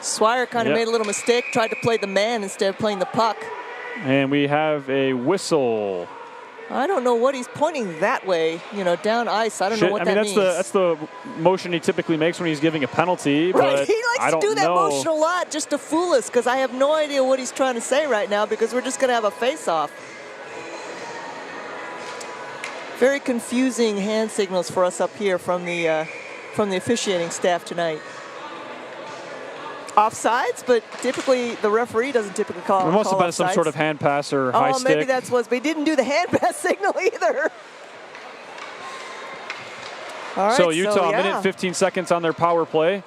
Swire kind of Yep. made a little mistake, tried to play the man instead of playing the puck. And we have a whistle. I don't know what he's pointing that way, you know, down ice. I don't know what that means. That's the motion he typically makes when he's giving a penalty. Right, But he I likes don't to do that know. motion a lot just to fool us because I have no idea what he's trying to say right now because we're just going to have a face-off. Very confusing hand signals for us up here from the officiating staff tonight. Offsides, but typically the referee doesn't typically call. It must have call been some offsides. sort of hand pass or high Oh, stick. maybe that's what. But he didn't do the hand pass signal either. All right, So Utah, yeah. minute 15 seconds on their power play.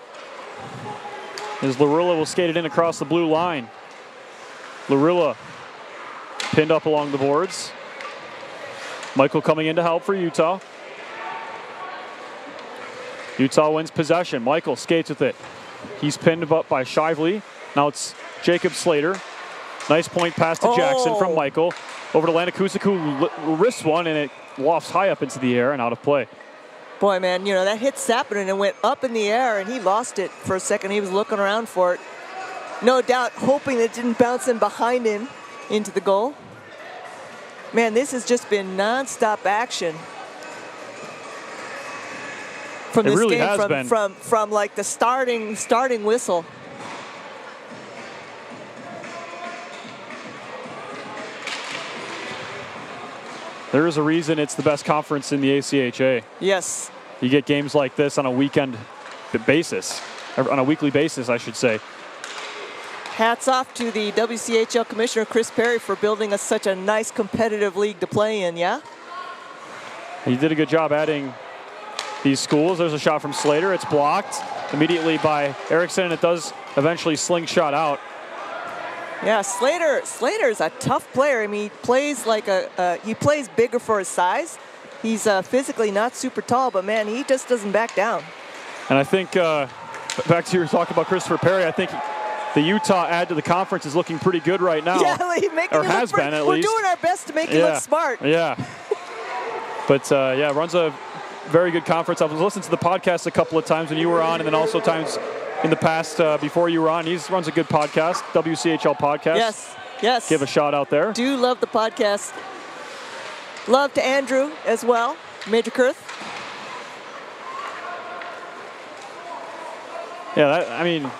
As Larilla will skate it in across the blue line. Larilla pinned up along the boards. Michael coming in to help for Utah. Utah wins possession. Michael skates with it. He's pinned up by Shively. Now it's Jacob Slater. Nice point pass to Jackson from Michael. Over to Lanakusik, who wrists one, and it lofts high up into the air and out of play. Boy, man, you know, that hit Sapinen and went up in the air, and he lost it for a second. He was looking around for it. No doubt hoping that it didn't bounce in behind him into the goal. Man, this has just been nonstop action. From It this really game, has been. from like the starting whistle. There is a reason it's the best conference in the ACHA. Yes. You get games like this on a weekend basis, on a weekly basis, I should say. Hats off to the WCHL Commissioner, Chris Perry, for building us such a nice competitive league to play in, yeah? He did a good job adding these schools. There's a shot from Slater. It's blocked immediately by Erickson, and it does eventually slingshot out. Yeah, Slater's a tough player. I mean, he plays like he plays bigger for his size. He's physically not super tall, but man, he just doesn't back down. And I think, back to your talk about Christopher Perry, I think the Utah add to the conference is looking pretty good right now. Yeah, making or it has look been at We're least. doing our best to make you look smart. Yeah. But yeah, runs a very good conference. I was listening to the podcast a couple of times when you were on, and then also times in the past before you were on. He runs a good podcast, WCHL podcast. Yes, yes. Give a shout out there. Do love the podcast. Love to Andrew as well, Major Kurth. Yeah, I mean,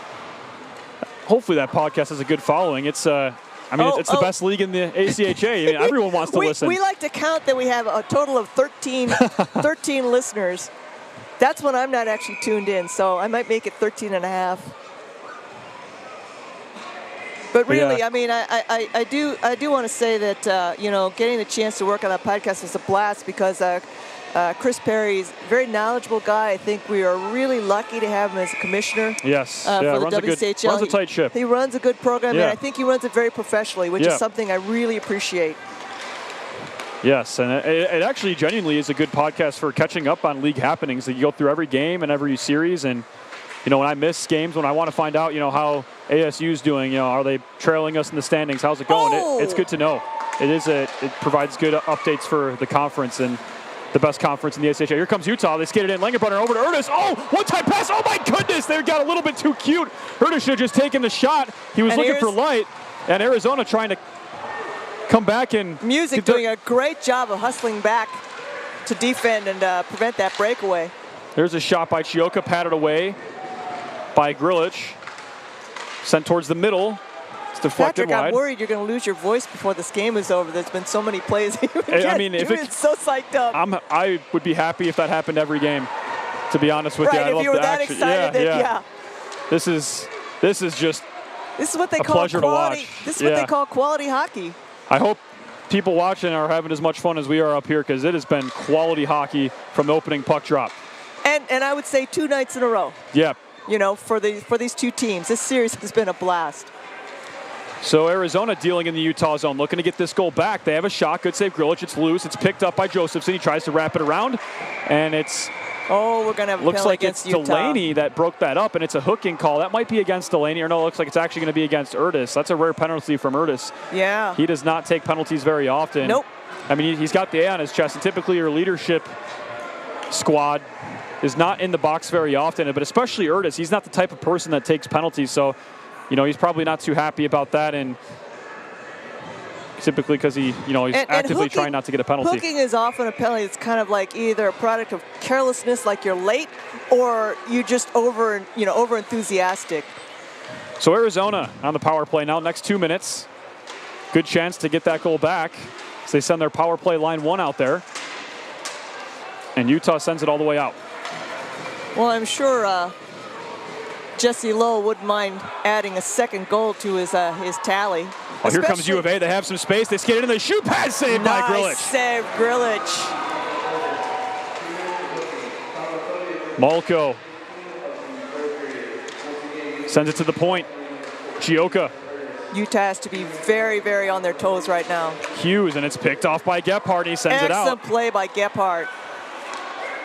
hopefully that podcast has a good following. It's it's the best league in the ACHA. I mean, everyone wants to listen. We like to count that we have a total of 13 listeners. That's when I'm not actually tuned in, so I might make it 13 and a half. But really, Yeah. I mean, I do want to say that getting the chance to work on that podcast was a blast because Chris Perry is a very knowledgeable guy. I think we are really lucky to have him as a commissioner. Yes, for the runs WCHL. runs a tight ship. He runs a good program, Yeah. and I think he runs it very professionally, which is something I really appreciate. Yes, and it actually genuinely is a good podcast for catching up on league happenings. That you go through every game and every series, and when I miss games, when I want to find out, how ASU's doing, are they trailing us in the standings? How's it going? It's good to know. It provides good updates for the conference and the best conference in the ACHA. Here comes Utah. They skated in. Langenbrunner over to Ernest. Oh, one-time pass. Oh, my goodness. They got a little bit too cute. Ernest should have just taken the shot. He was looking for light, and Arizona trying to come back and Music doing a great job of hustling back to defend and prevent that breakaway. There's a shot by Chioka, patted away by Grilich. Sent towards the middle. It's deflected Patrick, wide. I'm worried you're going to lose your voice before this game is over. There's been so many plays. If it's so psyched up. I would be happy if that happened every game, to be honest with you. I If love you were the that action. excited, then yeah. This is just This is what they a call pleasure quality. to watch. This is what they call quality hockey. I hope people watching are having as much fun as we are up here because it has been quality hockey from the opening puck drop. And I would say 2 nights in a row. Yeah. For these two teams, this series has been a blast. So Arizona dealing in the Utah zone, looking to get this goal back. They have a shot. Good save, Grilich. It's loose. It's picked up by Josephson. He tries to wrap it around, and it's we're going to have a looks penalty like against it's Utah. Delaney that broke that up, and it's a hooking call. That might be against Delaney, or no, it looks like it's actually going to be against Erdis. That's a rare penalty from Erdis. Yeah. He does not take penalties very often. Nope. I mean, he's got the A on his chest, and typically your leadership squad is not in the box very often, but especially Erdis, he's not the type of person that takes penalties, so he's probably not too happy about that, and typically because he's actively trying not to get a penalty. Hooking is often a penalty. It's kind of like either a product of carelessness, like you're late, or you just over enthusiastic. So Arizona on the power play now, next 2 minutes. Good chance to get that goal back. So they send their power play line 1 out there. And Utah sends it all the way out. Well, I'm sure Jesse Lowe wouldn't mind adding a second goal to his tally. Oh, here comes U of A. They have some space. They skate it in. They shoot. Pad save by Grilich. Nice save, Grilich. Malko sends it to the point. Chioka. Utah has to be very, very on their toes right now. Hughes, and it's picked off by Gephardt. He sends it out. Excellent play by Gephardt,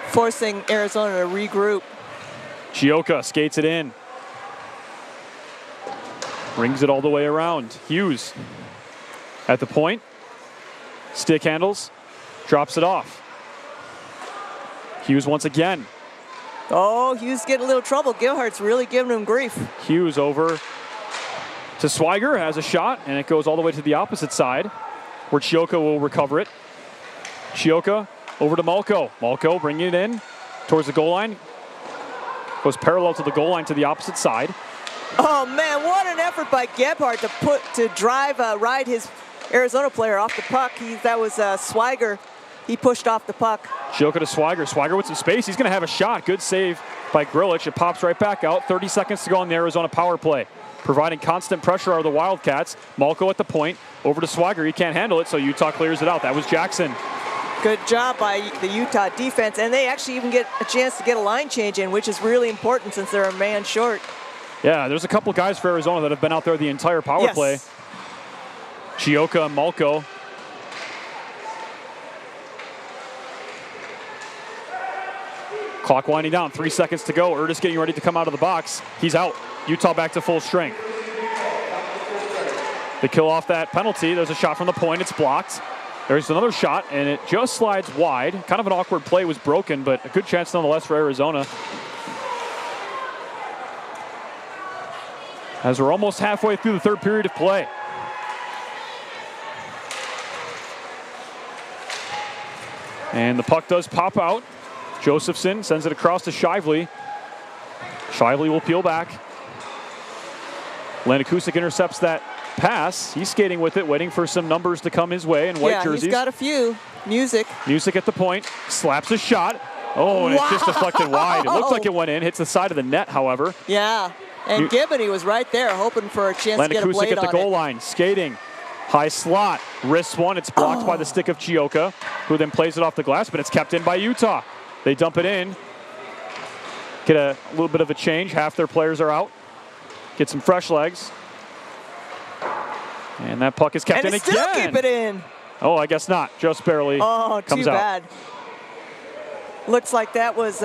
forcing Arizona to regroup. Chioka skates it in. Brings it all the way around. Hughes at the point. Stick handles. Drops it off. Hughes once again. Oh, Hughes getting a little trouble. Gilhart's really giving him grief. Hughes over to Swiger. Has a shot, and it goes all the way to the opposite side where Chioka will recover it. Chioka over to Malko. Malko bringing it in towards the goal line. Goes parallel to the goal line to the opposite side. Oh man, what an effort by Gebhardt to ride his Arizona player off the puck. That was Swiger. He pushed off the puck. Chioka to Swiger. Swiger with some space. He's going to have a shot. Good save by Grilich. It pops right back out. 30 seconds to go on the Arizona power play. Providing constant pressure are the Wildcats. Malko at the point. Over to Swiger. He can't handle it, so Utah clears it out. That was Jackson. Good job by the Utah defense, and they actually even get a chance to get a line change in, which is really important since they're a man short. Yeah, there's a couple guys for Arizona that have been out there the entire power play. Chioka and Malko. Clock winding down, 3 seconds to go. Erdis getting ready to come out of the box. He's out. Utah back to full strength. They kill off that penalty. There's a shot from the point. It's blocked. There's another shot, and it just slides wide. Kind of an awkward play, was broken, but a good chance nonetheless for Arizona. As we're almost halfway through the third period of play. And the puck does pop out. Josephson sends it across to Shively. Shively will peel back. Landekusic intercepts that pass. He's skating with it, waiting for some numbers to come his way in white jerseys. He's got a few. Music at the point, slaps a shot. Oh, and it's just deflected wide. It looked like it went in, hits the side of the net, however. Yeah, and Gibney was right there hoping for a chance to get a blade at the on goal it. line, skating. High slot, wrists one. It's blocked by the stick of Chioka, who then plays it off the glass, but it's kept in by Utah. They dump it in. Get a little bit of a change. Half their players are out. Get some fresh legs. And that puck is kept in again. And still keep it in. Oh, I guess not. Just barely Oh, comes too out. bad. Looks like that was is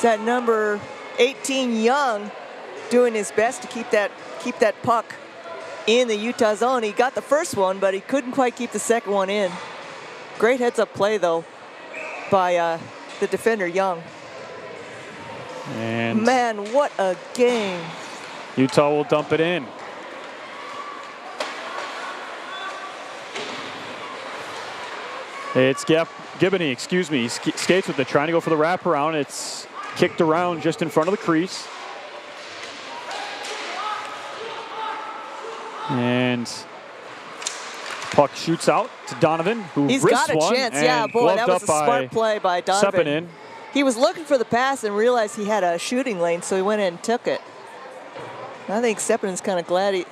that number 18 Young doing his best to keep that puck in the Utah zone. He got the first one, but he couldn't quite keep the second one in. Great heads-up play, though, by the defender, Young. And man, what a game. Utah will dump it in. It's Gibney, excuse me. He skates with it, trying to go for the wraparound. It's kicked around just in front of the crease. And puck shoots out to Donovan, who He's wrists got a one. chance. And Yeah, boy, that was a smart by play by Donovan. Sepinen. He was looking for the pass and realized he had a shooting lane, so he went in and took it. I think Sepinen's kind of glad he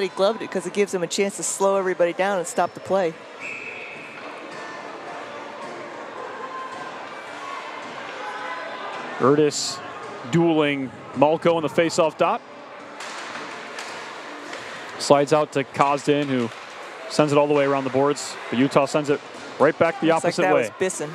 gloved it because it gives him a chance to slow everybody down and stop the play. Urtis dueling Malco in the faceoff dot. Slides out to Kosdin, who sends it all the way around the boards. But Utah sends it right back the Looks opposite like that way. was Bisson.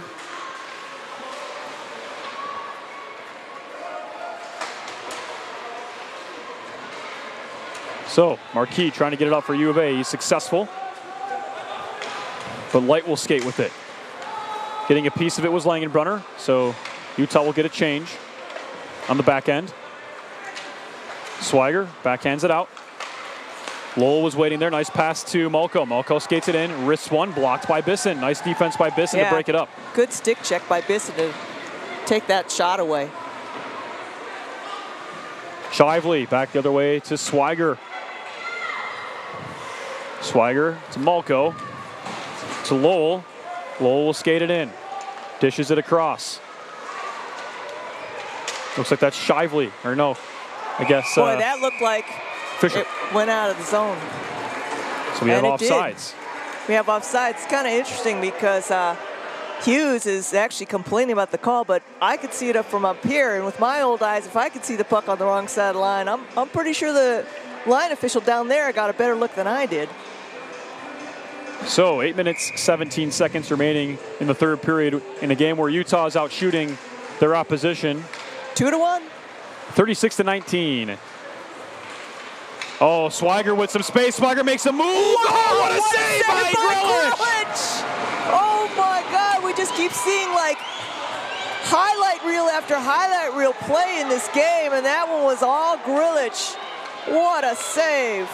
So Marquis trying to get it up for U of A. He's successful. But Light will skate with it. Getting a piece of it was Langenbrunner. So Utah will get a change on the back end. Swiger backhands it out. Lowell was waiting there. Nice pass to Malco. Malco skates it in. Wrists one. Blocked by Bisson. Nice defense by Bisson to break it up. Good stick check by Bisson to take that shot away. Shively back the other way to Swiger. Swiger to Malco. To Lowell. Lowell will skate it in. Dishes it across. Looks like that's Shively. Or no, I guess. Boy, that looked like Fisher. it went out of the zone. So we have And it did. offsides. We have offsides. It's kind of interesting because Hughes is actually complaining about the call, but I could see it up from up here. And with my old eyes, if I could see the puck on the wrong side of the line, I'm pretty sure the line official down there got a better look than I did. So 8 minutes, 17 seconds remaining in the third period in a game where Utah is out shooting their opposition. 2-1? 36-19. Oh, Swiger with some space. Swiger makes a move. Oh, what a save by Grillitsch! Oh my God, we just keep seeing like highlight reel after highlight reel play in this game, and that one was all Grillitsch. What a save.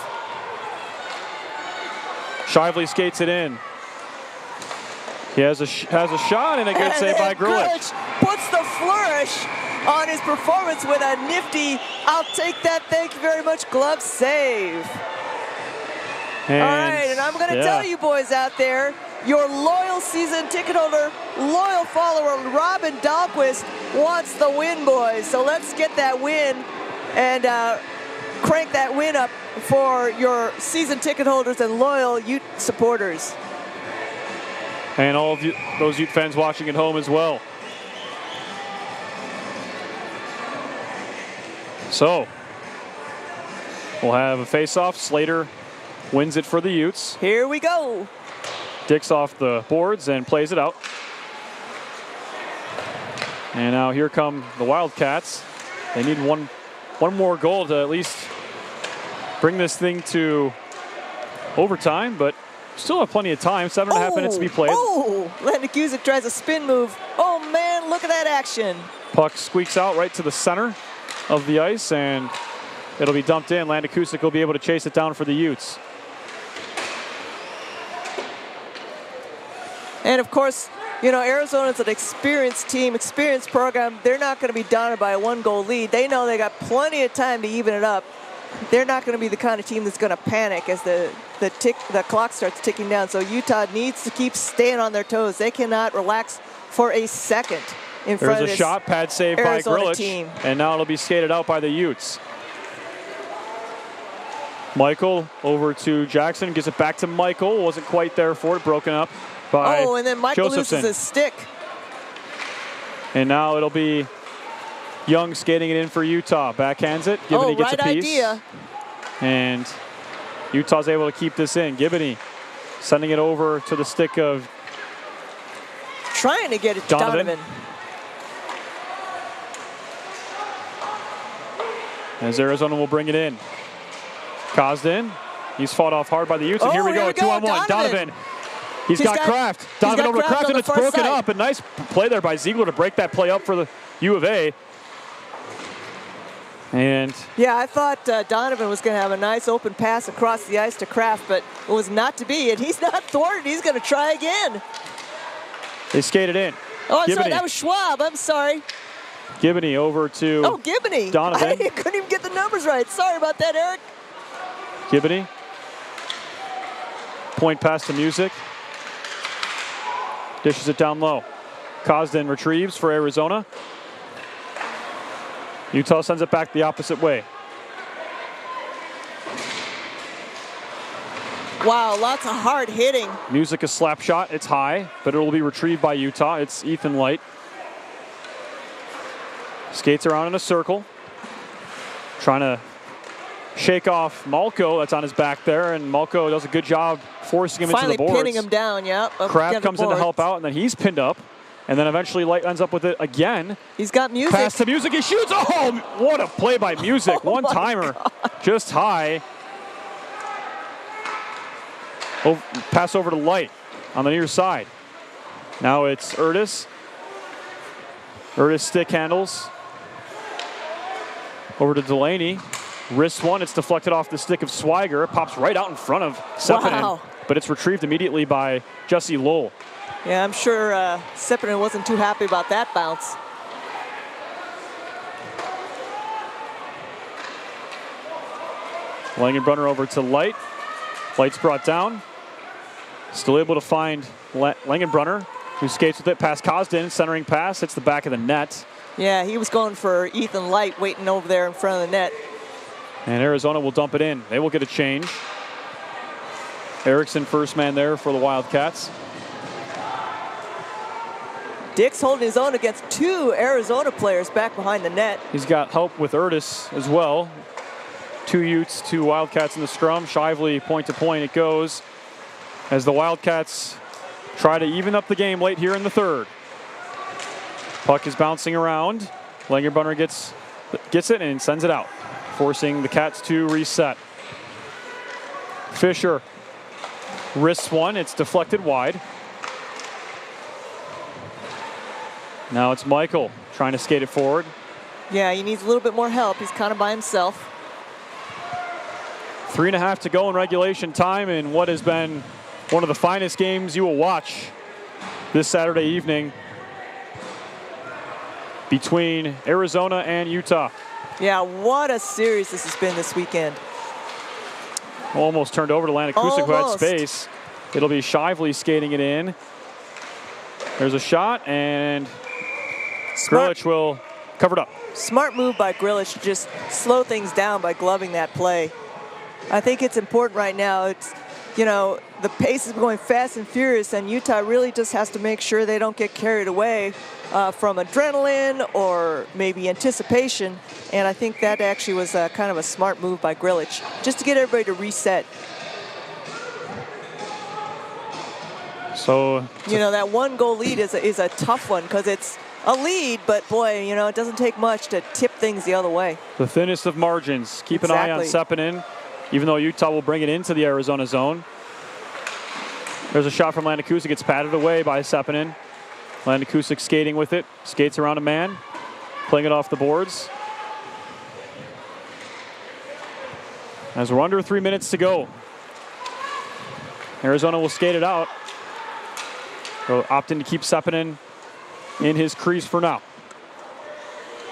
Shively skates it in. He has a shot and a good save by Grillitsch. Puts the flourish on his performance with a nifty, I'll take that, thank you very much, glove save. All right, and I'm going to tell you boys out there, your loyal season ticket holder, loyal follower, Robin Dahlquist, wants the win, boys. So let's get that win and crank that win up for your season ticket holders and loyal Ute supporters. And all of those Ute fans watching at home as well. So, we'll have a face-off. Slater wins it for the Utes. Here we go. Dicks off the boards and plays it out. And now here come the Wildcats. They need one more goal to at least bring this thing to overtime, but still have plenty of time. 7.5 minutes to be played. Oh, Landekusic tries a spin move. Oh man, look at that action. Puck squeaks out right to the center of the ice, and it'll be dumped in. Landekusic will be able to chase it down for the Utes. And of course, You know, Arizona's an experienced team, experienced program. They're not going to be daunted by a 1-goal lead. They know they got plenty of time to even it up. They're not going to be the kind of team that's going to panic as the clock starts ticking down. So Utah needs to keep staying on their toes. They cannot relax for a second in front of There's a this shot pad save by Arizona Grilich, team. and now it'll be skated out by the Utes. Michael over to Jackson, gives it back to Michael. Wasn't quite there for it, broken up by Oh, and then Michael Josephson. loses his stick. And now it'll be Young skating it in for Utah. Backhands it. Gibney gets right a piece. idea. And Utah's able to keep this in. Gibney sending it over to the stick of Trying to get it to Donovan. As Arizona will bring it in. Kostin. He's fought off hard by the Utes. And here we go. 2-on-1. Donovan. He's got Kraft. Donovan over to Kraft, and it's broken up. A nice play there by Ziegler to break that play up for the U of A. And yeah, I thought Donovan was going to have a nice open pass across the ice to Kraft, but it was not to be. And he's not thwarted. He's going to try again. they skated in. Oh, I'm Gibney. sorry. That was Schwab. I'm sorry. Gibney over to Oh, Gibney. Donovan. I couldn't even get the numbers right. Sorry about that, Eric. Gibney. Point pass to Music. Dishes it down low. Kostin retrieves for Arizona. Utah sends it back the opposite way. Wow, lots of hard hitting. Music a slap shot. It's high, but it will be retrieved by Utah. It's Ethan Light. Skates around in a circle. Trying to shake off Malko. That's on his back there, and Malko does a good job forcing him Finally into the boards. pinning him down, yeah. Kraft comes in to help out, and then he's pinned up. And then eventually Light ends up with it again. He's got Music. Pass to Music. He shoots. Oh, what a play by Music. One-timer. Just high. Oh, pass over to Light on the near side. Now it's Urtis. Urtis stick handles. Over to Delaney. Wrist one. It's deflected off the stick of Swiger. It pops right out in front of Sepinen. Wow. But it's retrieved immediately by Jesse Lowell. Yeah, I'm sure Sepinen wasn't too happy about that bounce. Langenbrunner over to Light. Light's brought down. Still able to find Langenbrunner, who skates with it past Kostin. Centering pass. Hits the back of the net. Yeah, he was going for Ethan Light waiting over there in front of the net. And Arizona will dump it in. They will get a change. Erickson first man there for the Wildcats. Dick's holding his own against two Arizona players back behind the net. He's got help with Urtis as well. 2 Utes, 2 Wildcats in the scrum. Shively point to point it goes as the Wildcats try to even up the game late here in the third. Puck is bouncing around. Langenbrunner gets it and sends it out, forcing the Cats to reset. Fisher wrists one. It's deflected wide. Now it's Michael trying to skate it forward. Yeah, he needs a little bit more help. He's kind of by himself. 3.5 to go in regulation time in what has been one of the finest games you will watch this Saturday evening between Arizona and Utah. Yeah, what a series this has been this weekend. Almost turned over to Lanakusik, who had Almost. space. It'll be Shively skating it in. There's a shot, and Grilich will cover it up. Smart move by Grilich to just slow things down by gloving that play. I think it's important right now. It's, you know, the pace is going fast and furious, and Utah really just has to make sure they don't get carried away from adrenaline or maybe anticipation. And I think that actually was kind of a smart move by Grilich, just to get everybody to reset. So, you know, that 1-goal lead is a tough one because it's a lead, but boy, you know, it doesn't take much to tip things the other way. the thinnest of margins. Keep an eye on Sepinen, even though Utah will bring it into the Arizona zone. There's a shot from Lanakusik. It's patted away by Sepinen. Lanakusik skating with it. Skates around a man. Playing it off the boards. As we're under 3 minutes to go. Arizona will skate it out. opting to keep Sepinen in his crease for now.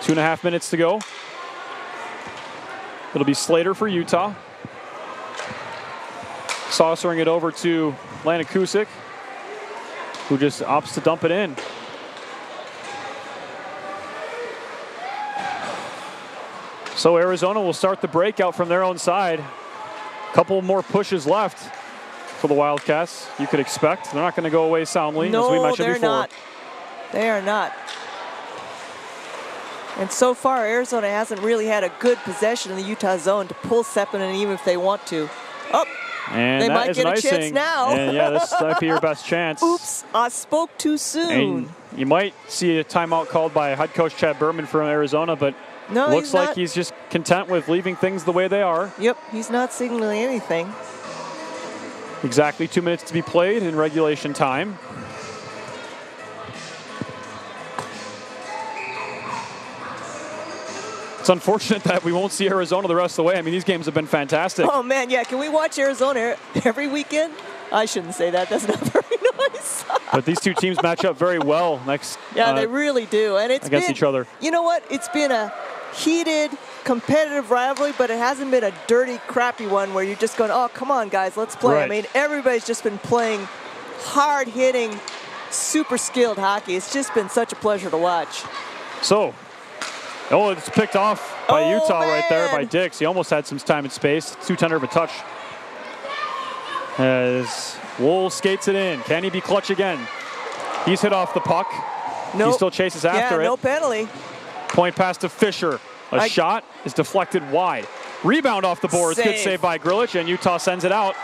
2.5 minutes to go. It'll be Slater for Utah. Saucering it over to Landon Kusick, who just opts to dump it in. So Arizona will start the breakout from their own side. A couple more pushes left for the Wildcats, you could expect. They're not going to go away soundly, as we mentioned they're before. not. They are not. And so far, Arizona hasn't really had a good possession in the Utah zone to pull Sepinen even if they want to. Oh, and they that might is get an a chance icing. now. And yeah, this might be your best chance. Oops, I spoke too soon. And you might see a timeout called by head coach Chad Berman from Arizona, but no, looks like he's just content with leaving things the way they are. Yep, he's not signaling anything. Exactly 2 minutes to be played in regulation time. It's unfortunate that we won't see Arizona the rest of the way. I mean, these games have been fantastic. Oh, man, yeah. Can we watch Arizona every weekend? I shouldn't say that. That's not very nice. But these two teams match up very well next. Yeah, they really do. And it's against been, each other. You know what? It's been a heated, competitive rivalry, but it hasn't been a dirty, crappy one where you're just going, oh, come on, guys, let's play. Right. I mean, everybody's just been playing hard-hitting, super skilled hockey. It's just been such a pleasure to watch. So, it's picked off by Utah right there by Dix. He almost had some time and space. Too tender of a touch. As Lowell skates it in. Can he be clutch again? He's hit off the puck. Nope. He still chases after it. No penalty. Point pass to Fisher. A shot is deflected wide. Rebound off the boards. Good save by Grilich, and Utah sends it out.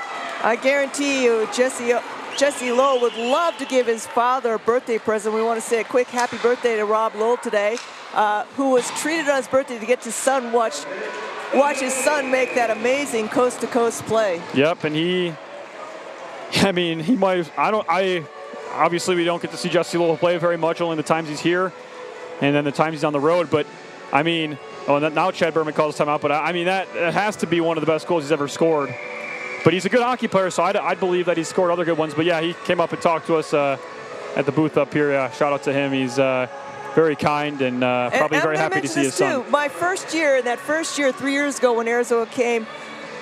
I guarantee you, Jesse Lowell would love to give his father a birthday present. We want to say a quick happy birthday to Rob Lowell today, who was treated on his birthday to get his son watch his son make that amazing coast-to-coast play. Yep, and he might have, obviously we don't get to see Jesse Lowell play very much, only the times he's here and then the times he's on the road, but I mean, now Chad Berman calls timeout, but I mean, that has to be one of the best goals he's ever scored. But he's a good hockey player, so I believe that he's scored other good ones. But yeah, he came up and talked to us at the booth up here. Yeah, shout out to him. He's very kind and probably very happy to see his son. My first year, 3 years ago when Arizona came,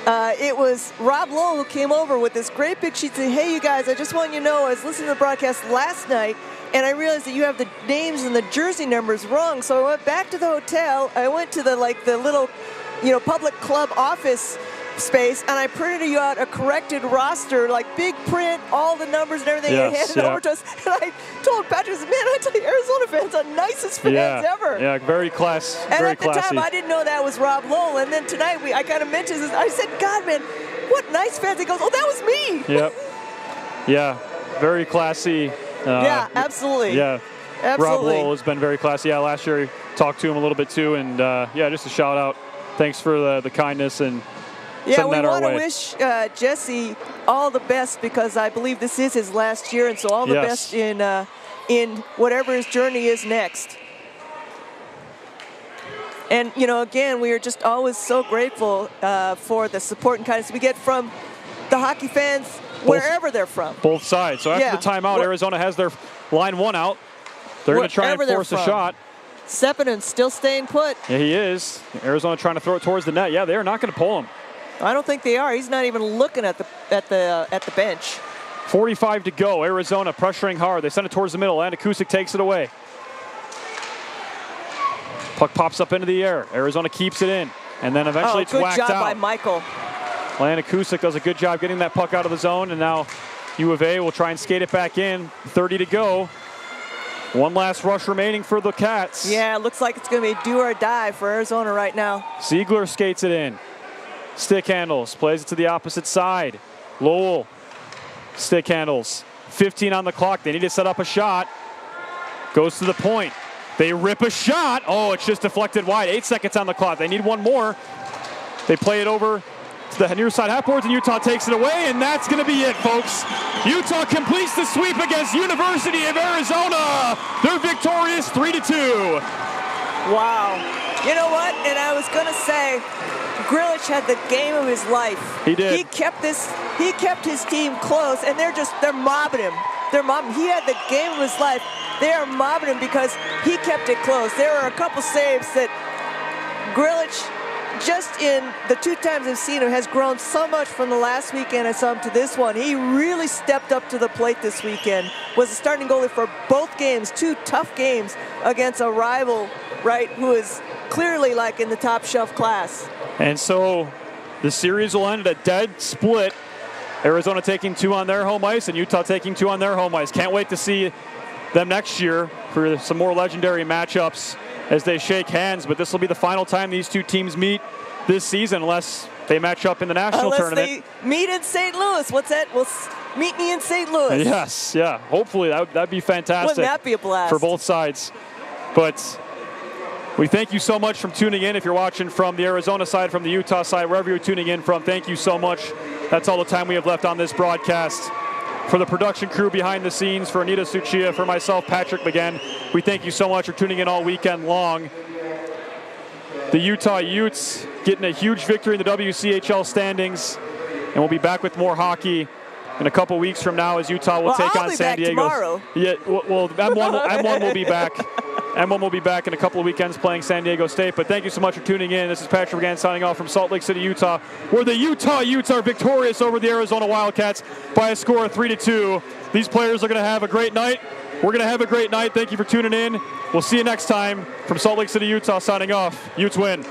it was Rob Lowell who came over with this great big sheet saying, hey, you guys, I just want you to know, I was listening to the broadcast last night, and I realized that you have the names and the jersey numbers wrong. So I went back to the hotel. I went to the little, public club office space, and I printed you out a corrected roster, like big print, all the numbers and everything, and handed it over to us. And I told Patrick, man, I tell you, Arizona fans are the nicest fans ever. Yeah, very classy. And at the time, I didn't know that was Rob Lowell. And then tonight, I kind of mentioned this. I said, God, man, what nice fans. He goes, oh, that was me. Yep. Yeah, very classy. Yeah, absolutely. Yeah. Absolutely. Rob Lowell has been very classy. Yeah, last year, talked to him a little bit too. And yeah, just a shout out. Thanks for the kindness and yeah, we want to wish Jesse all the best because I believe this is his last year, and so all the best in whatever his journey is next. And, again, we are just always so grateful for the support and kindness we get from the hockey fans wherever they're from. Both sides. So after the timeout, Arizona has their line one out. They're going to try and force a shot. Sepinen still staying put. Yeah, he is. Arizona trying to throw it towards the net. Yeah, they're not going to pull him. I don't think they are. He's not even looking at the bench. 45 to go. Arizona pressuring hard. They send it towards the middle. Landon Kusick takes it away. Puck pops up into the air. Arizona keeps it in, and then eventually it's whacked out. Good job by Michael. Landon Kusick does a good job getting that puck out of the zone, and now U of A will try and skate it back in. 30 to go. One last rush remaining for the Cats. Yeah, it looks like it's going to be do or die for Arizona right now. Ziegler skates it in. Stick handles, plays it to the opposite side. Lowell, stick handles. 15 on the clock. They need to set up a shot. Goes to the point. They rip a shot. Oh, it's just deflected wide. 8 seconds on the clock. They need one more. They play it over to the near side half boards, and Utah takes it away, and that's going to be it, folks. Utah completes the sweep against University of Arizona. They're victorious 3-2. Wow. You know what? And I was going to say, Grilich had the game of his life. He did. He kept his team close, and they're mobbing him. They're mobbing. He had the game of his life. They are mobbing him because he kept it close. There are a couple saves that Grlich, just in the 2 times I've seen him, has grown so much from the last weekend I saw him to this one. He really stepped up to the plate this weekend. Was the starting goalie for both games, 2 tough games against a rival, right, who is clearly like in the top shelf class. And so the series will end at a dead split. Arizona taking 2 on their home ice and Utah taking 2 on their home ice. Can't wait to see them next year for some more legendary matchups as they shake hands. But this will be the final time these 2 teams meet this season unless they match up in the national tournament. Unless they meet in St. Louis. What's that? Meet me in St. Louis. Yes, yeah. Hopefully that'd be fantastic. Wouldn't that be a blast? For both sides. But we thank you so much for tuning in. If you're watching from the Arizona side, from the Utah side, wherever you're tuning in from, thank you so much. That's all the time we have left on this broadcast. For the production crew behind the scenes, for Anita Suchia, for myself, Patrick McGinn, we thank you so much for tuning in all weekend long. The Utah Utes getting a huge victory in the WCHL standings, and we'll be back with more hockey in a couple weeks from now as Utah will take on San Diego. Tomorrow. Yeah, well, M1 will be back. M1 will be back in a couple of weekends playing San Diego State. But thank you so much for tuning in. This is Patrick McGinn signing off from Salt Lake City, Utah, where the Utah Utes are victorious over the Arizona Wildcats by a score of 3-2. These players are going to have a great night. We're going to have a great night. Thank you for tuning in. We'll see you next time from Salt Lake City, Utah, signing off. Utes win.